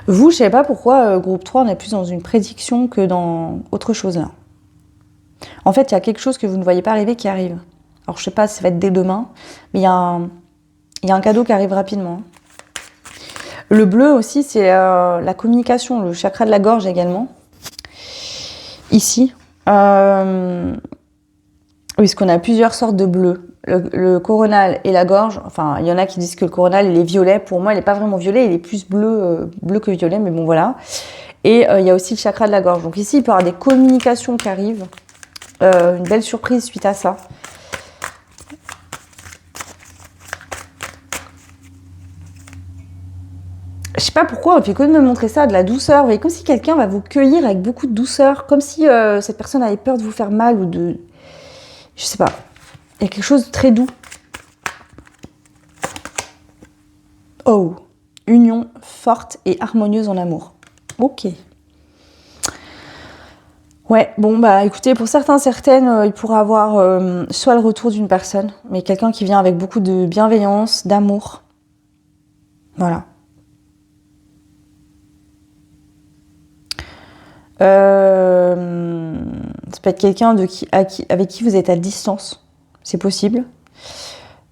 Vous, je ne sais pas pourquoi, groupe 3, on est plus dans une prédiction que dans autre chose là. En fait, il y a quelque chose que vous ne voyez pas arriver qui arrive. Alors, je ne sais pas si ça va être dès demain, mais il y a un cadeau qui arrive rapidement. Le bleu aussi, c'est la communication, le chakra de la gorge également. Ici. Oui, parce qu'on a plusieurs sortes de bleus. Le coronal et la gorge, enfin, il y en a qui disent que le coronal, il est violet. Pour moi, il n'est pas vraiment violet, il est plus bleu que violet, mais bon, voilà. Et il y a aussi le chakra de la gorge. Donc ici, il peut y avoir des communications qui arrivent. Une belle surprise suite à ça. Je sais pas pourquoi, on fait que de me montrer ça, de la douceur. Vous voyez, comme si quelqu'un va vous cueillir avec beaucoup de douceur, comme si cette personne avait peur de vous faire mal ou de... Je sais pas. Il y a quelque chose de très doux. Oh, union forte et harmonieuse en amour. Ok. Ouais, bon, bah écoutez, pour certaines, il pourra avoir soit le retour d'une personne, mais quelqu'un qui vient avec beaucoup de bienveillance, d'amour. Voilà. Ça peut être quelqu'un avec qui vous êtes à distance. C'est possible.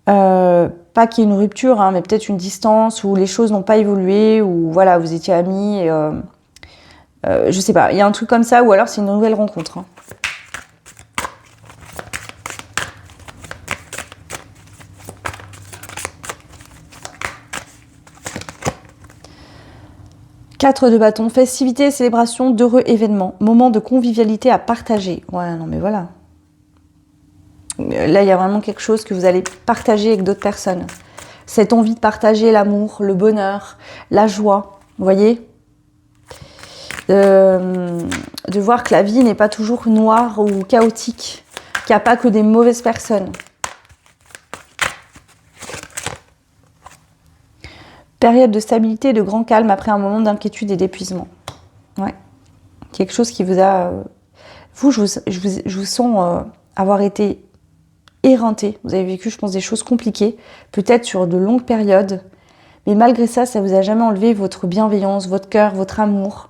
Pas qu'il y ait une rupture, hein, mais peut-être une distance où les choses n'ont pas évolué, où voilà, vous étiez amis. Et, je sais pas, il y a un truc comme ça, ou alors c'est une nouvelle rencontre. Hein. Quatre de bâton, festivités, célébration d'heureux événements, moments de convivialité à partager. Ouais, non mais voilà. Là, il y a vraiment quelque chose que vous allez partager avec d'autres personnes. Cette envie de partager l'amour, le bonheur, la joie, vous voyez ? De voir que la vie n'est pas toujours noire ou chaotique, qu'il n'y a pas que des mauvaises personnes. Période de stabilité et de grand calme après un moment d'inquiétude et d'épuisement. Ouais. Quelque chose qui vous a... Vous, je vous sens avoir été éreinté. Vous avez vécu, je pense, des choses compliquées, peut-être sur de longues périodes. Mais malgré ça, ça vous a jamais enlevé votre bienveillance, votre cœur, votre amour.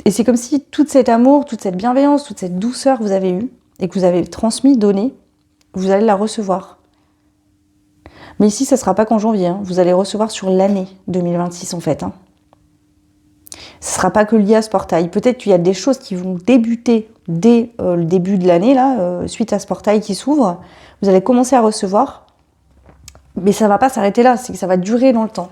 Et c'est comme si tout cet amour, toute cette bienveillance, toute cette douceur que vous avez eue et que vous avez transmis, donné, vous allez la recevoir. Mais ici, ça ne sera pas qu'en janvier. Hein. Vous allez recevoir sur l'année 2026 en fait. Hein. Ce ne sera pas que lié à ce portail. Peut-être qu'il y a des choses qui vont débuter dès le début de l'année, là, suite à ce portail qui s'ouvre. Vous allez commencer à recevoir. Mais ça ne va pas s'arrêter là, c'est que ça va durer dans le temps.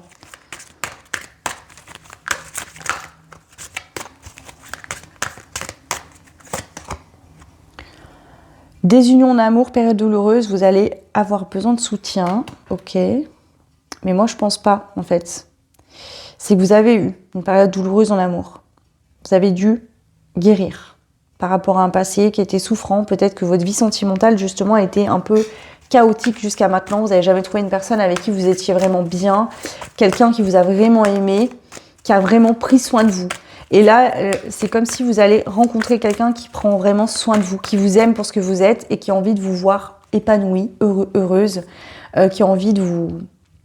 Désunion en amour, période douloureuse, vous allez avoir besoin de soutien. Ok. Mais moi, je pense pas, en fait. C'est que vous avez eu une période douloureuse en amour. Vous avez dû guérir. par rapport à un passé qui était souffrant. Peut-être que votre vie sentimentale, justement, a été un peu chaotique jusqu'à maintenant. Vous n'avez jamais trouvé une personne avec qui vous étiez vraiment bien, quelqu'un qui vous a vraiment aimé, qui a vraiment pris soin de vous. Et là, c'est comme si vous allez rencontrer quelqu'un qui prend vraiment soin de vous, qui vous aime pour ce que vous êtes et qui a envie de vous voir épanouie, heureuse, qui a envie de vous...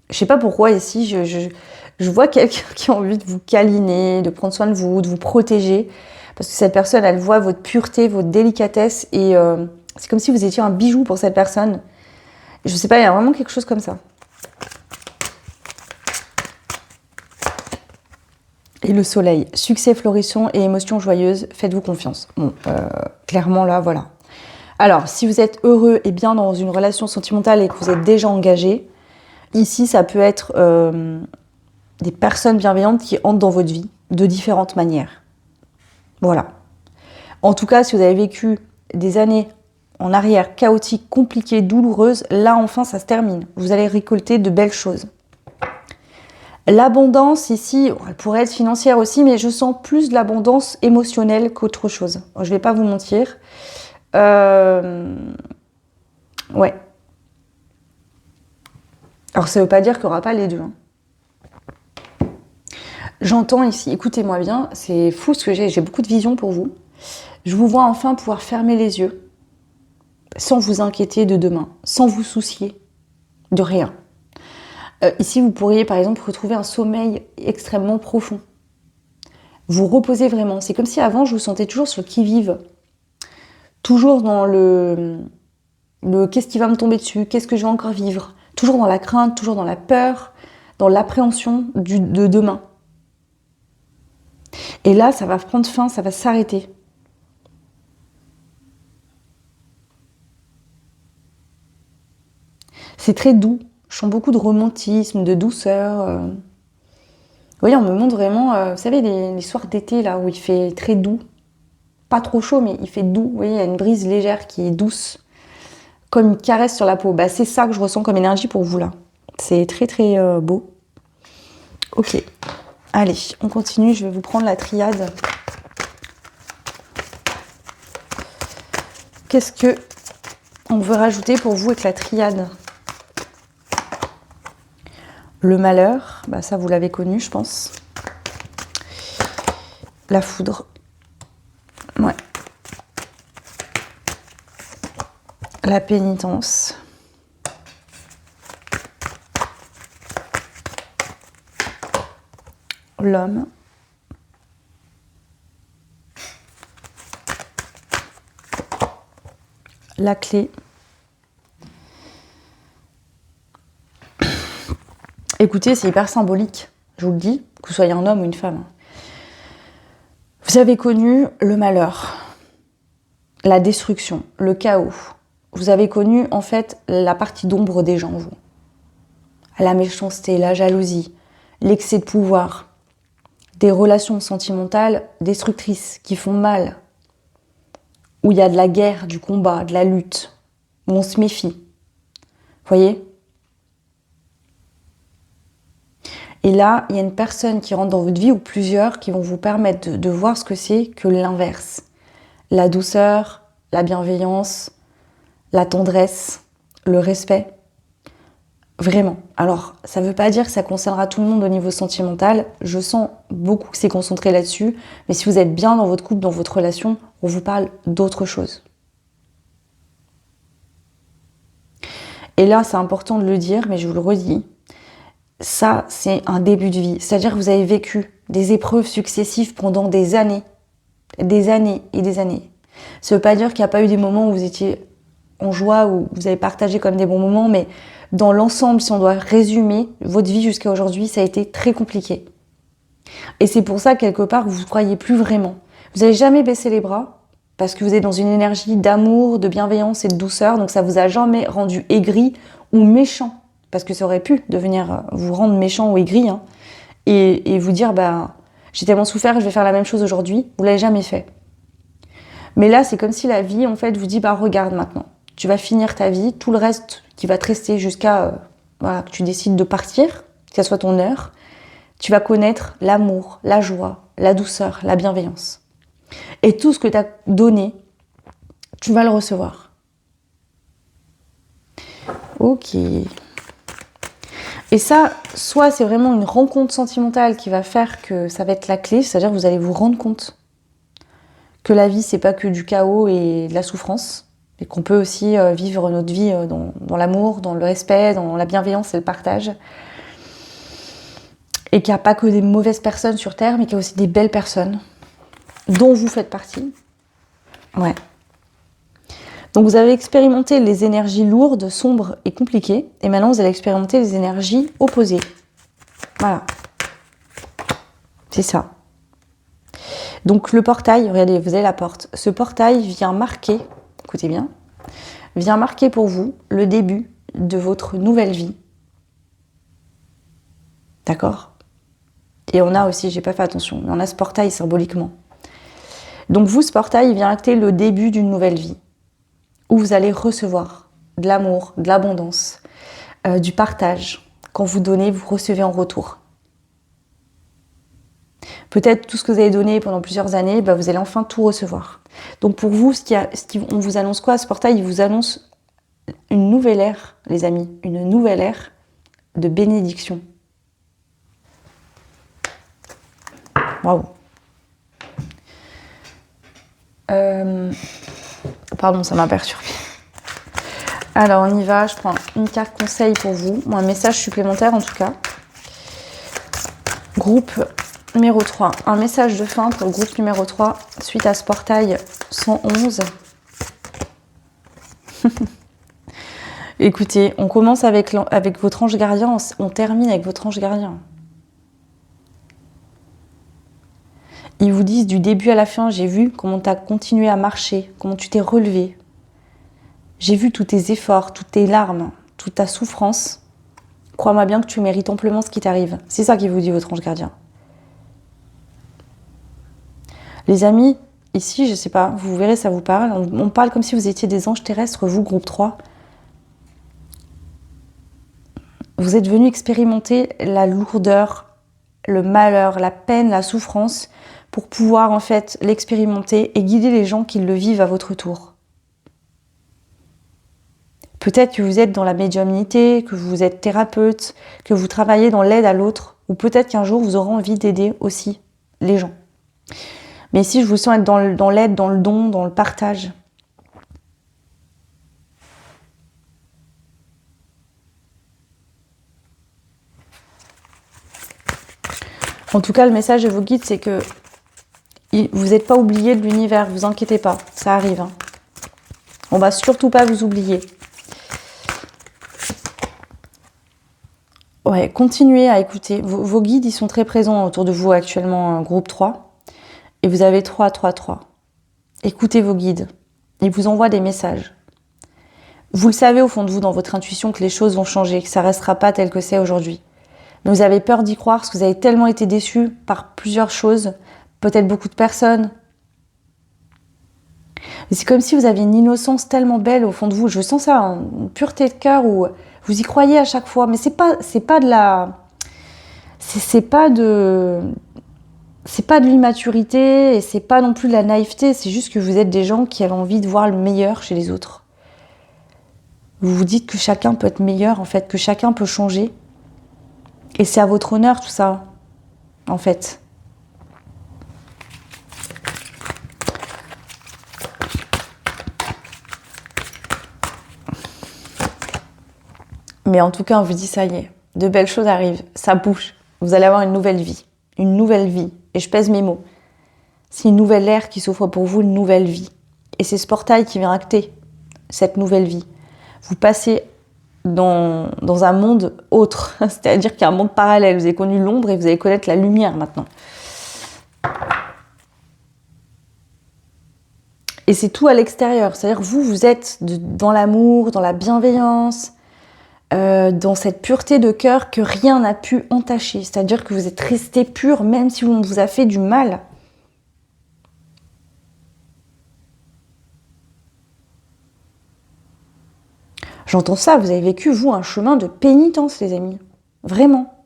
Je sais pas pourquoi ici, je vois quelqu'un qui a envie de vous câliner, de prendre soin de vous protéger. Parce que cette personne, elle voit votre pureté, votre délicatesse et c'est comme si vous étiez un bijou pour cette personne. Je sais pas, il y a vraiment quelque chose comme ça. Et le soleil, succès florissant et émotions joyeuses, faites-vous confiance. Bon, clairement là, voilà. Alors, si vous êtes heureux et bien dans une relation sentimentale et que vous êtes déjà engagé, ici, ça peut être des personnes bienveillantes qui entrent dans votre vie de différentes manières. Voilà. En tout cas, si vous avez vécu des années en arrière chaotiques, compliquées, douloureuses, là, enfin, ça se termine. Vous allez récolter de belles choses. L'abondance, ici, elle pourrait être financière aussi, mais je sens plus de l'abondance émotionnelle qu'autre chose. Je ne vais pas vous mentir. Ouais. Alors, ça ne veut pas dire qu'il n'y aura pas les deux. Hein. J'entends ici, écoutez-moi bien, c'est fou ce que j'ai beaucoup de vision pour vous. Je vous vois enfin pouvoir fermer les yeux, sans vous inquiéter de demain, sans vous soucier de rien. Ici, vous pourriez par exemple retrouver un sommeil extrêmement profond. Vous reposez vraiment. C'est comme si avant, je vous sentais toujours sur le qui-vive. Toujours dans le qu'est-ce qui va me tomber dessus, qu'est-ce que je vais encore vivre. Toujours dans la crainte, toujours dans la peur, dans l'appréhension de demain. Et là, ça va prendre fin, ça va s'arrêter. C'est très doux. Je sens beaucoup de romantisme, de douceur. Vous voyez, on me montre vraiment, vous savez, les soirs d'été, là, où il fait très doux. Pas trop chaud, mais il fait doux. Vous voyez, il y a une brise légère qui est douce. Comme une caresse sur la peau. Bah, c'est ça que je ressens comme énergie pour vous, là. C'est très, très beau. Ok. Allez, on continue. Je vais vous prendre la triade. Qu'est-ce que on veut rajouter pour vous avec la triade ? Le malheur, bah ça vous l'avez connu, je pense. La foudre. Ouais. La pénitence. L'homme. La clé. Écoutez, c'est hyper symbolique, je vous le dis, que vous soyez un homme ou une femme. Vous avez connu le malheur, la destruction, le chaos. Vous avez connu, en fait, la partie d'ombre des gens, vous. La méchanceté, la jalousie, l'excès de pouvoir, des relations sentimentales destructrices qui font mal, où il y a de la guerre, du combat, de la lutte, où on se méfie. Vous voyez ? Et là, il y a une personne qui rentre dans votre vie ou plusieurs qui vont vous permettre de voir ce que c'est que l'inverse. La douceur, la bienveillance, la tendresse, le respect. Vraiment. Alors, ça ne veut pas dire que ça concernera tout le monde au niveau sentimental. Je sens beaucoup que c'est concentré là-dessus. Mais si vous êtes bien dans votre couple, dans votre relation, on vous parle d'autre chose. Et là, c'est important de le dire, mais je vous le redis. Ça, c'est un début de vie. C'est-à-dire que vous avez vécu des épreuves successives pendant des années et des années. Ça ne veut pas dire qu'il n'y a pas eu des moments où vous étiez en joie, où vous avez partagé comme des bons moments, mais dans l'ensemble, si on doit résumer votre vie jusqu'à aujourd'hui, ça a été très compliqué. Et c'est pour ça, quelque part, que vous ne croyez plus vraiment. Vous n'avez jamais baissé les bras, parce que vous êtes dans une énergie d'amour, de bienveillance et de douceur, donc ça ne vous a jamais rendu aigri ou méchant. Parce que ça aurait pu devenir vous rendre méchant ou aigri, hein, et vous dire, bah, j'ai tellement souffert, je vais faire la même chose aujourd'hui. Vous l'avez jamais fait. Mais là, c'est comme si la vie, en fait, vous dit, bah, regarde maintenant. Tu vas finir ta vie, tout le reste qui va te rester jusqu'à voilà, que tu décides de partir, que ça soit ton heure, tu vas connaître l'amour, la joie, la douceur, la bienveillance. Et tout ce que tu as donné, tu vas le recevoir. Ok. Et ça, soit c'est vraiment une rencontre sentimentale qui va faire que ça va être la clé, c'est-à-dire que vous allez vous rendre compte que la vie, c'est pas que du chaos et de la souffrance, et qu'on peut aussi vivre notre vie dans l'amour, dans le respect, dans la bienveillance et le partage. Et qu'il n'y a pas que des mauvaises personnes sur Terre, mais qu'il y a aussi des belles personnes, dont vous faites partie. Ouais. Donc vous avez expérimenté les énergies lourdes, sombres et compliquées, et maintenant vous allez expérimenter les énergies opposées. Voilà. C'est ça. Donc le portail, regardez, vous avez la porte. Ce portail vient marquer, écoutez bien, vient marquer pour vous le début de votre nouvelle vie. D'accord ? Et on a aussi, j'ai pas fait attention, mais on a ce portail symboliquement. Donc vous, ce portail, il vient acter le début d'une nouvelle vie, où vous allez recevoir de l'amour, de l'abondance, du partage. Quand vous donnez, vous recevez en retour. Peut-être tout ce que vous avez donné pendant plusieurs années, vous allez enfin tout recevoir. Donc pour vous, on vous annonce quoi ? Ce portail, il vous annonce une nouvelle ère, les amis, une nouvelle ère de bénédiction. Waouh. Pardon, ça m'a perturbée. Alors on y va, je prends une carte conseil pour vous, ou un message supplémentaire en tout cas. Groupe numéro 3, un message de fin pour le groupe numéro 3 suite à ce portail 111. Écoutez, on commence avec votre ange gardien, on termine avec votre ange gardien. Ils vous disent du début à la fin, j'ai vu comment tu as continué à marcher, comment tu t'es relevé. J'ai vu tous tes efforts, toutes tes larmes, toute ta souffrance. Crois-moi bien que tu mérites amplement ce qui t'arrive. C'est ça qu'il vous dit votre ange gardien. Les amis, ici, je sais pas, vous verrez, ça vous parle. On parle comme si vous étiez des anges terrestres, vous, groupe 3. Vous êtes venus expérimenter la lourdeur, le malheur, la peine, la souffrance pour pouvoir en fait l'expérimenter et guider les gens qui le vivent à votre tour. Peut-être que vous êtes dans la médiumnité, que vous êtes thérapeute, que vous travaillez dans l'aide à l'autre, ou peut-être qu'un jour vous aurez envie d'aider aussi les gens. Mais ici, je vous sens être dans l'aide, dans le don, dans le partage. En tout cas, le message de vos guides, c'est que vous n'êtes pas oubliés de l'univers, vous inquiétez pas, ça arrive. Hein. On va surtout pas vous oublier. Ouais, continuez à écouter. Vos guides, ils sont très présents autour de vous actuellement, groupe 3. Et vous avez 3, 3, 3. Écoutez vos guides. Ils vous envoient des messages. Vous le savez au fond de vous, dans votre intuition, que les choses vont changer, que ça ne restera pas tel que c'est aujourd'hui. Mais vous avez peur d'y croire parce que vous avez tellement été déçus par plusieurs choses, peut-être beaucoup de personnes. Mais c'est comme si vous aviez une innocence tellement belle au fond de vous. Je sens ça, une pureté de cœur où vous y croyez à chaque fois. Mais c'est pas de la... C'est pas de l'immaturité et c'est pas non plus de la naïveté. C'est juste que vous êtes des gens qui avaient envie de voir le meilleur chez les autres. Vous vous dites que chacun peut être meilleur, en fait, que chacun peut changer. Et c'est à votre honneur, tout ça, en fait. Mais en tout cas, on vous dit, ça y est, de belles choses arrivent, ça bouge. Vous allez avoir une nouvelle vie. Une nouvelle vie. Et je pèse mes mots. C'est une nouvelle ère qui s'offre pour vous, une nouvelle vie. Et c'est ce portail qui vient acter cette nouvelle vie. Vous passez dans un monde autre, c'est-à-dire qu'il y a un monde parallèle. Vous avez connu l'ombre et vous allez connaître la lumière maintenant. Et c'est tout à l'extérieur, c'est-à-dire que vous êtes dans l'amour, dans la bienveillance, dans cette pureté de cœur que rien n'a pu entacher. C'est-à-dire que vous êtes resté pur même si on vous a fait du mal. J'entends ça, vous avez vécu, vous, un chemin de pénitence, les amis. Vraiment.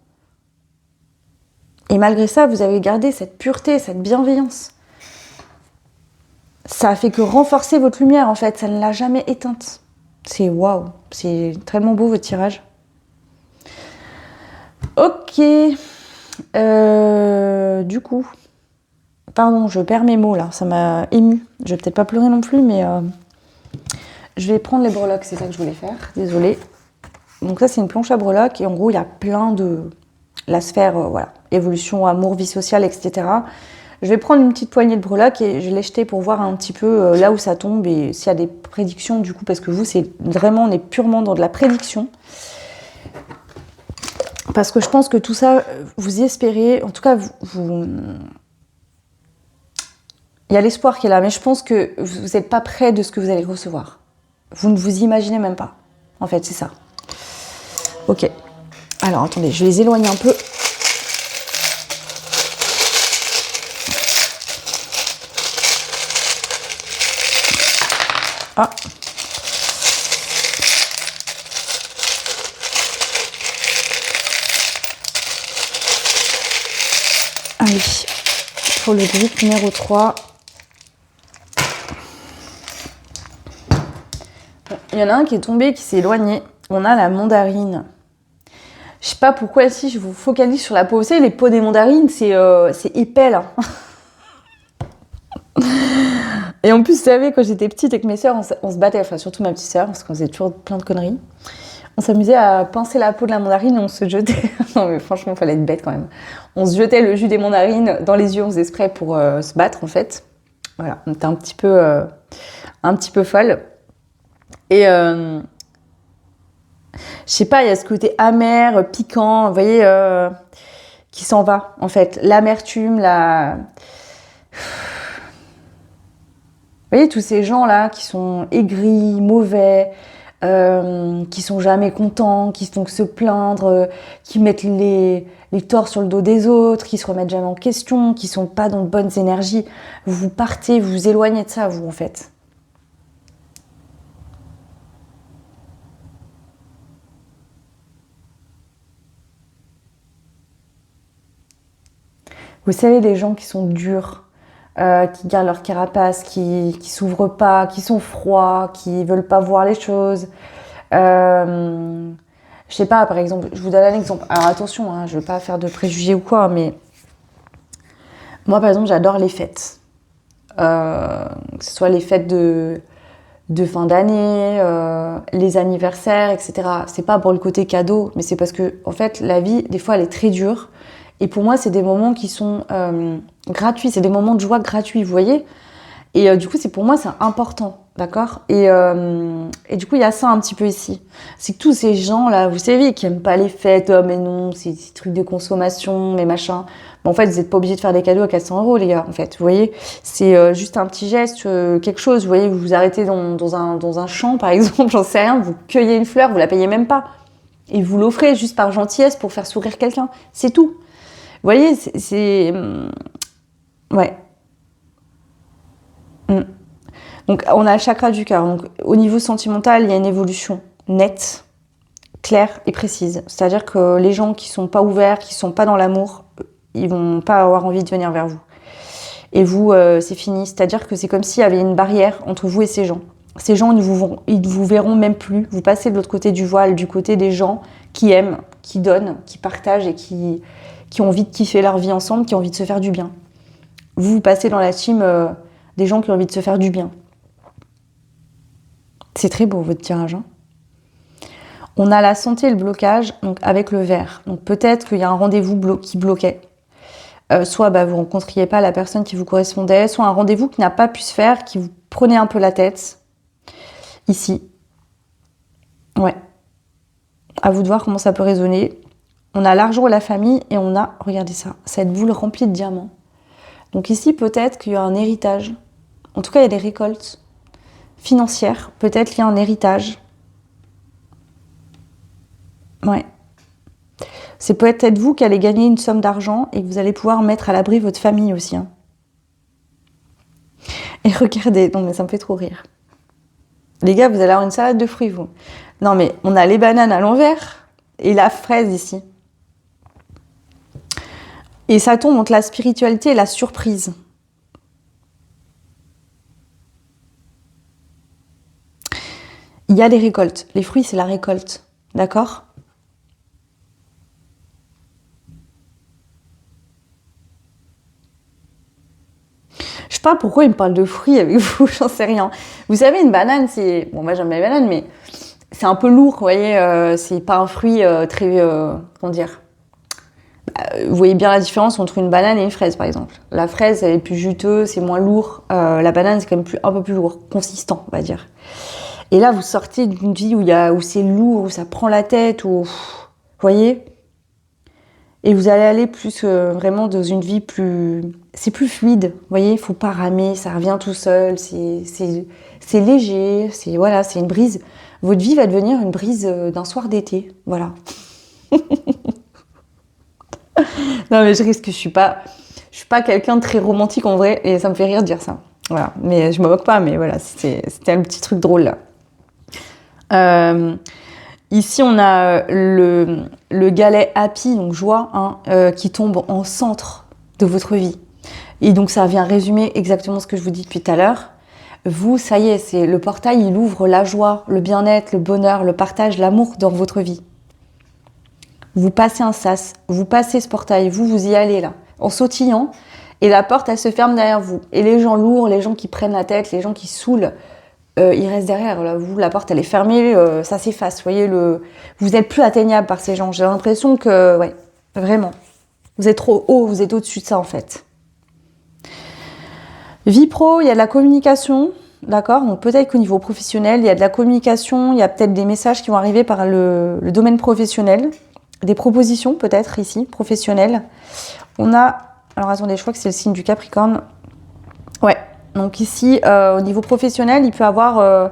Et malgré ça, vous avez gardé cette pureté, cette bienveillance. ça a fait que renforcer votre lumière en fait, ça ne l'a jamais éteinte. C'est waouh, c'est tellement beau votre tirage. Ok, du coup, pardon, je perds mes mots là, ça m'a émue. Je vais peut-être pas pleurer non plus, mais je vais prendre les breloques, c'est ça que je voulais faire, désolée. Donc ça c'est une planche à breloques et en gros il y a plein de... la sphère, voilà, évolution, amour, vie sociale, etc. Je vais prendre une petite poignée de breloques et je vais les jeter pour voir un petit peu là où ça tombe et s'il y a des prédictions du coup, parce que vous, c'est vraiment, on est purement dans de la prédiction. Parce que je pense que tout ça, vous y espérez, en tout cas, il y a l'espoir qui est là, mais je pense que vous n'êtes pas près de ce que vous allez recevoir. Vous ne vous imaginez même pas. En fait, c'est ça. Ok. Alors, attendez, je vais les éloigner un peu. Ah. Allez, pour le groupe numéro 3. Il y en a un qui est tombé, qui s'est éloigné. On a la mandarine. Je sais pas pourquoi ici je vous focalise sur la peau. Vous savez, les peaux des mandarines, c'est épais là. Et en plus, vous savez, quand j'étais petite avec mes sœurs, on se battait, enfin surtout ma petite sœur, parce qu'on faisait toujours plein de conneries. On s'amusait à pincer la peau de la mandarine et on se jetait. Non mais franchement, il fallait être bête quand même. On se jetait le jus des mandarines dans les yeux, on faisait exprès pour se battre en fait. Voilà, on était un petit peu folle. Et je sais pas, il y a ce côté amer, piquant, vous voyez, qui s'en va en fait. L'amertume, Vous voyez, tous ces gens-là qui sont aigris, mauvais, qui sont jamais contents, qui font que se plaindre, qui mettent les torts sur le dos des autres, qui se remettent jamais en question, qui sont pas dans de bonnes énergies. Vous partez, vous vous éloignez de ça, vous, en fait. Vous savez, les gens qui sont durs, qui gardent leur carapace, qui s'ouvrent pas, qui sont froids, qui veulent pas voir les choses. Je sais pas, par exemple, je vous donne un exemple. Alors attention, hein, je veux pas faire de préjugés ou quoi, mais moi, par exemple, j'adore les fêtes. Que ce soit les fêtes de fin d'année, les anniversaires, etc. C'est pas pour le côté cadeau, mais c'est parce que, en fait, la vie, des fois, elle est très dure. Et pour moi, c'est des moments qui sont gratuits, c'est des moments de joie gratuits, vous voyez. Et du coup, pour moi, c'est important, d'accord, et du coup, il y a ça un petit peu ici. C'est que tous ces gens-là, vous savez, qui aiment pas les fêtes, oh mais non, c'est des trucs de consommation, mais machin. Mais en fait, vous n'êtes pas obligé de faire des cadeaux à 400 €, les gars, en fait, vous voyez. C'est juste un petit geste, quelque chose, vous voyez, vous vous arrêtez dans un champ, par exemple, j'en sais rien, vous cueillez une fleur, vous la payez même pas. Et vous l'offrez juste par gentillesse pour faire sourire quelqu'un. C'est tout. Vous voyez, ouais. Mm. Donc, on a le chakra du cœur. Donc, au niveau sentimental, il y a une évolution nette, claire et précise. C'est-à-dire que les gens qui sont pas ouverts, qui sont pas dans l'amour, ils vont pas avoir envie de venir vers vous. Et vous, c'est fini. C'est-à-dire que c'est comme s'il y avait une barrière entre vous et ces gens. Ces gens, ils ne vous verront même plus. Vous passez de l'autre côté du voile, du côté des gens qui aiment, qui donnent, qui partagent et qui ont envie de kiffer leur vie ensemble, qui ont envie de se faire du bien. Vous passez dans la team des gens qui ont envie de se faire du bien. C'est très beau votre tirage. Hein. On a la santé et le blocage donc avec le verre. Donc peut-être qu'il y a un rendez-vous qui bloquait. Soit vous ne rencontriez pas la personne qui vous correspondait, soit un rendez-vous qui n'a pas pu se faire, qui vous prenait un peu la tête. Ici. Ouais. À vous de voir comment ça peut résonner. On a l'argent et la famille et on a, regardez ça, cette boule remplie de diamants. Donc ici, peut-être qu'il y a un héritage. En tout cas, il y a des récoltes financières. Peut-être qu'il y a un héritage. Ouais. C'est peut-être vous qui allez gagner une somme d'argent et que vous allez pouvoir mettre à l'abri votre famille aussi. Hein. Et regardez, non mais ça me fait trop rire. Les gars, vous allez avoir une salade de fruits, vous. Non mais on a les bananes à l'envers et la fraise ici. Et ça tombe entre la spiritualité et la surprise. il y a des récoltes. Les fruits, c'est la récolte. D'accord? Je sais pas pourquoi il me parle de fruits avec vous, j'en sais rien. Vous savez, une banane, c'est... Bon, moi j'aime les bananes, mais c'est un peu lourd, vous voyez. C'est pas un fruit très... comment dire? Vous voyez bien la différence entre une banane et une fraise, par exemple. La fraise, elle est plus juteuse, c'est moins lourd. La banane, c'est quand même un peu plus lourd, consistant, on va dire. Et là, vous sortez d'une vie où c'est lourd, où ça prend la tête, où... Vous voyez? Et vous allez aller plus vraiment dans une vie plus... C'est plus fluide, vous voyez? Il faut pas ramer, ça revient tout seul, c'est léger, voilà, c'est une brise. Votre vie va devenir une brise d'un soir d'été, voilà. Non mais je risque que je suis pas quelqu'un de très romantique en vrai, et ça me fait rire de dire ça. Voilà, mais je me moque pas, mais voilà, c'était un petit truc drôle là. Ici, on a le galet happy, donc joie, hein, qui tombe en centre de votre vie. Et donc, ça vient résumer exactement ce que je vous dis depuis tout à l'heure. Vous, ça y est, c'est le portail, il ouvre la joie, le bien-être, le bonheur, le partage, l'amour dans votre vie. Vous passez un sas, vous passez ce portail, vous y allez là, en sautillant, et la porte, elle se ferme derrière vous. Et les gens lourds, les gens qui prennent la tête, les gens qui saoulent, ils restent derrière. Là, vous, la porte, elle est fermée, ça s'efface. Vous voyez, vous n'êtes plus atteignable par ces gens. J'ai l'impression que, ouais, vraiment, vous êtes trop haut, vous êtes au-dessus de ça, en fait. Vie pro, il y a de la communication, d'accord? Donc peut-être qu'au niveau professionnel, il y a de la communication, il y a peut-être des messages qui vont arriver par le domaine professionnel, des propositions peut-être ici, professionnelles. On a, alors attendez, je crois que c'est le signe du Capricorne. Ouais, donc ici, au niveau professionnel, il peut avoir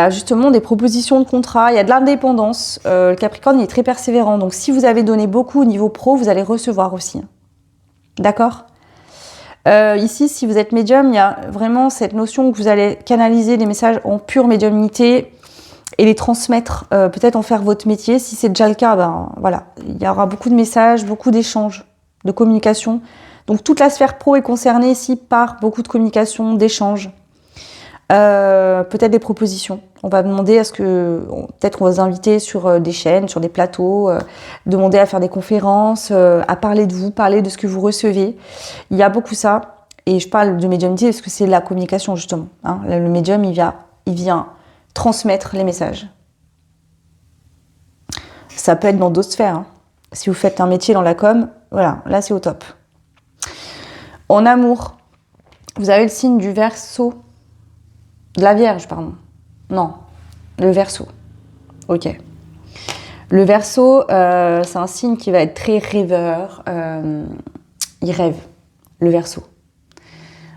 justement des propositions de contrat, il y a de l'indépendance. Le Capricorne, il est très persévérant, donc si vous avez donné beaucoup au niveau pro, vous allez recevoir aussi. D'accord? Ici, si vous êtes médium, il y a vraiment cette notion que vous allez canaliser des messages en pure médiumnité et les transmettre, peut-être en faire votre métier. Si c'est déjà le cas, ben voilà, il y aura beaucoup de messages, beaucoup d'échanges, de communication. Donc toute la sphère pro est concernée ici par beaucoup de communication, d'échanges, peut-être des propositions. On va demander à ce que, peut-être qu'on va vous inviter sur des chaînes, sur des plateaux, demander à faire des conférences, à parler de vous, parler de ce que vous recevez. Il y a beaucoup ça. Et je parle de médiumnité parce que c'est la communication justement. Hein. Le médium, il vient transmettre les messages. Ça peut être dans d'autres sphères. Hein. Si vous faites un métier dans la com, voilà, là c'est au top. En amour, vous avez le signe du Verseau, de la Vierge, pardon. Non, le Verseau. Ok. Le Verseau, c'est un signe qui va être très rêveur. Il rêve, le Verseau.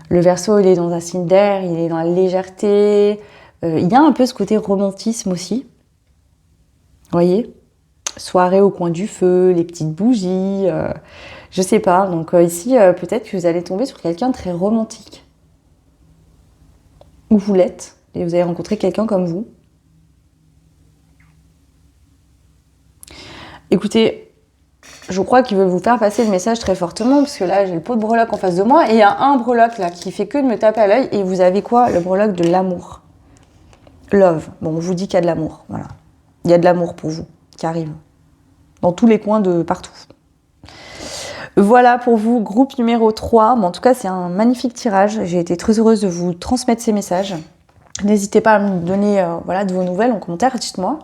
Le Verseau, il est dans un signe d'air, il est dans la légèreté. Il y a un peu ce côté romantisme aussi. Vous voyez ? Soirée au coin du feu, les petites bougies, je sais pas. Donc ici, peut-être que vous allez tomber sur quelqu'un de très romantique. Ou vous l'êtes, et vous allez rencontrer quelqu'un comme vous. Écoutez, je crois qu'ils veulent vous faire passer le message très fortement, parce que là, j'ai le pot de breloque en face de moi, et il y a un breloque là qui fait que de me taper à l'œil, et vous avez quoi? Le breloque de l'amour. Love. Bon, on vous dit qu'il y a de l'amour, voilà. Il y a de l'amour pour vous, qui arrive. Dans tous les coins de partout. Voilà pour vous, groupe numéro 3. Bon, en tout cas, c'est un magnifique tirage. J'ai été très heureuse de vous transmettre ces messages. N'hésitez pas à me donner de vos nouvelles en commentaire, dites-moi.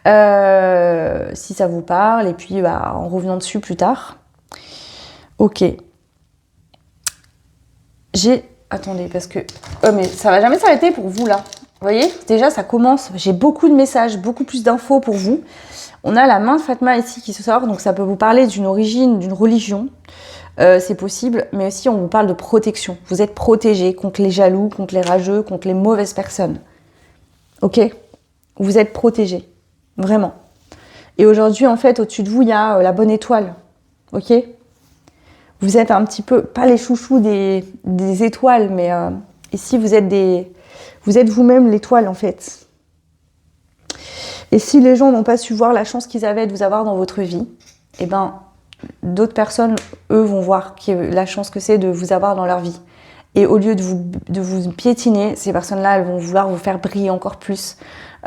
Si ça vous parle, et puis en revenant dessus plus tard. Ok. Attendez, parce que... mais ça va jamais s'arrêter pour vous, là. Vous voyez? Déjà, ça commence. J'ai beaucoup de messages, beaucoup plus d'infos pour vous. On a la main de Fatma ici qui se sort, donc ça peut vous parler d'une origine, d'une religion. C'est possible, mais aussi on vous parle de protection. Vous êtes protégé contre les jaloux, contre les rageux, contre les mauvaises personnes. Ok? Vous êtes protégé. Vraiment. Et aujourd'hui, en fait, au-dessus de vous, il y a la bonne étoile. Ok? Vous êtes un petit peu, pas les chouchous des étoiles, mais ici, vous êtes vous-même l'étoile, en fait. Et si les gens n'ont pas su voir la chance qu'ils avaient de vous avoir dans votre vie, eh ben, d'autres personnes, eux, vont voir la chance que c'est de vous avoir dans leur vie. Et au lieu de vous piétiner, ces personnes-là, elles vont vouloir vous faire briller encore plus,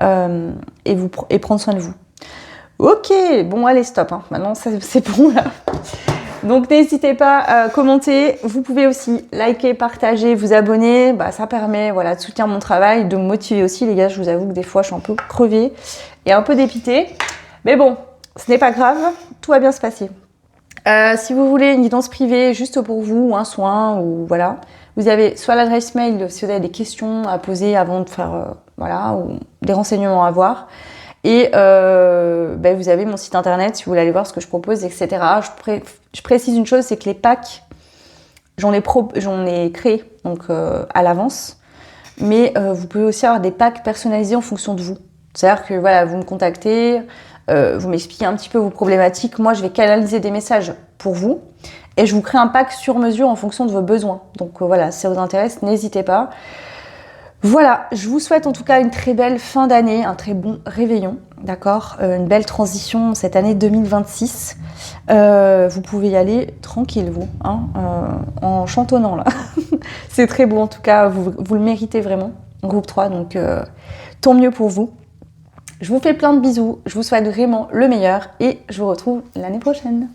et prendre soin de vous. Ok, bon allez stop, hein. Maintenant c'est bon là. Donc n'hésitez pas à commenter, vous pouvez aussi liker, partager, vous abonner, ça permet de soutenir mon travail, de me motiver aussi les gars, je vous avoue que des fois je suis un peu crevée et un peu dépitée, mais bon, ce n'est pas grave, tout va bien se passer. Si vous voulez une guidance privée juste pour vous, ou un soin, ou voilà, vous avez soit l'adresse mail si vous avez des questions à poser avant de faire, ou des renseignements à avoir. Et vous avez mon site internet si vous voulez aller voir ce que je propose, etc. Je précise une chose, c'est que les packs, j'en ai créé donc, à l'avance. Mais vous pouvez aussi avoir des packs personnalisés en fonction de vous. C'est-à-dire que vous me contactez, vous m'expliquez un petit peu vos problématiques. Moi, je vais canaliser des messages pour vous. Et je vous crée un pack sur mesure en fonction de vos besoins. Donc si ça vous intéresse, n'hésitez pas. Voilà, je vous souhaite en tout cas une très belle fin d'année, un très bon réveillon, d'accord, une belle transition cette année 2026. Vous pouvez y aller tranquille, vous, en chantonnant là. C'est très beau en tout cas, vous le méritez vraiment, groupe 3, donc tant mieux pour vous. Je vous fais plein de bisous, je vous souhaite vraiment le meilleur et je vous retrouve l'année prochaine.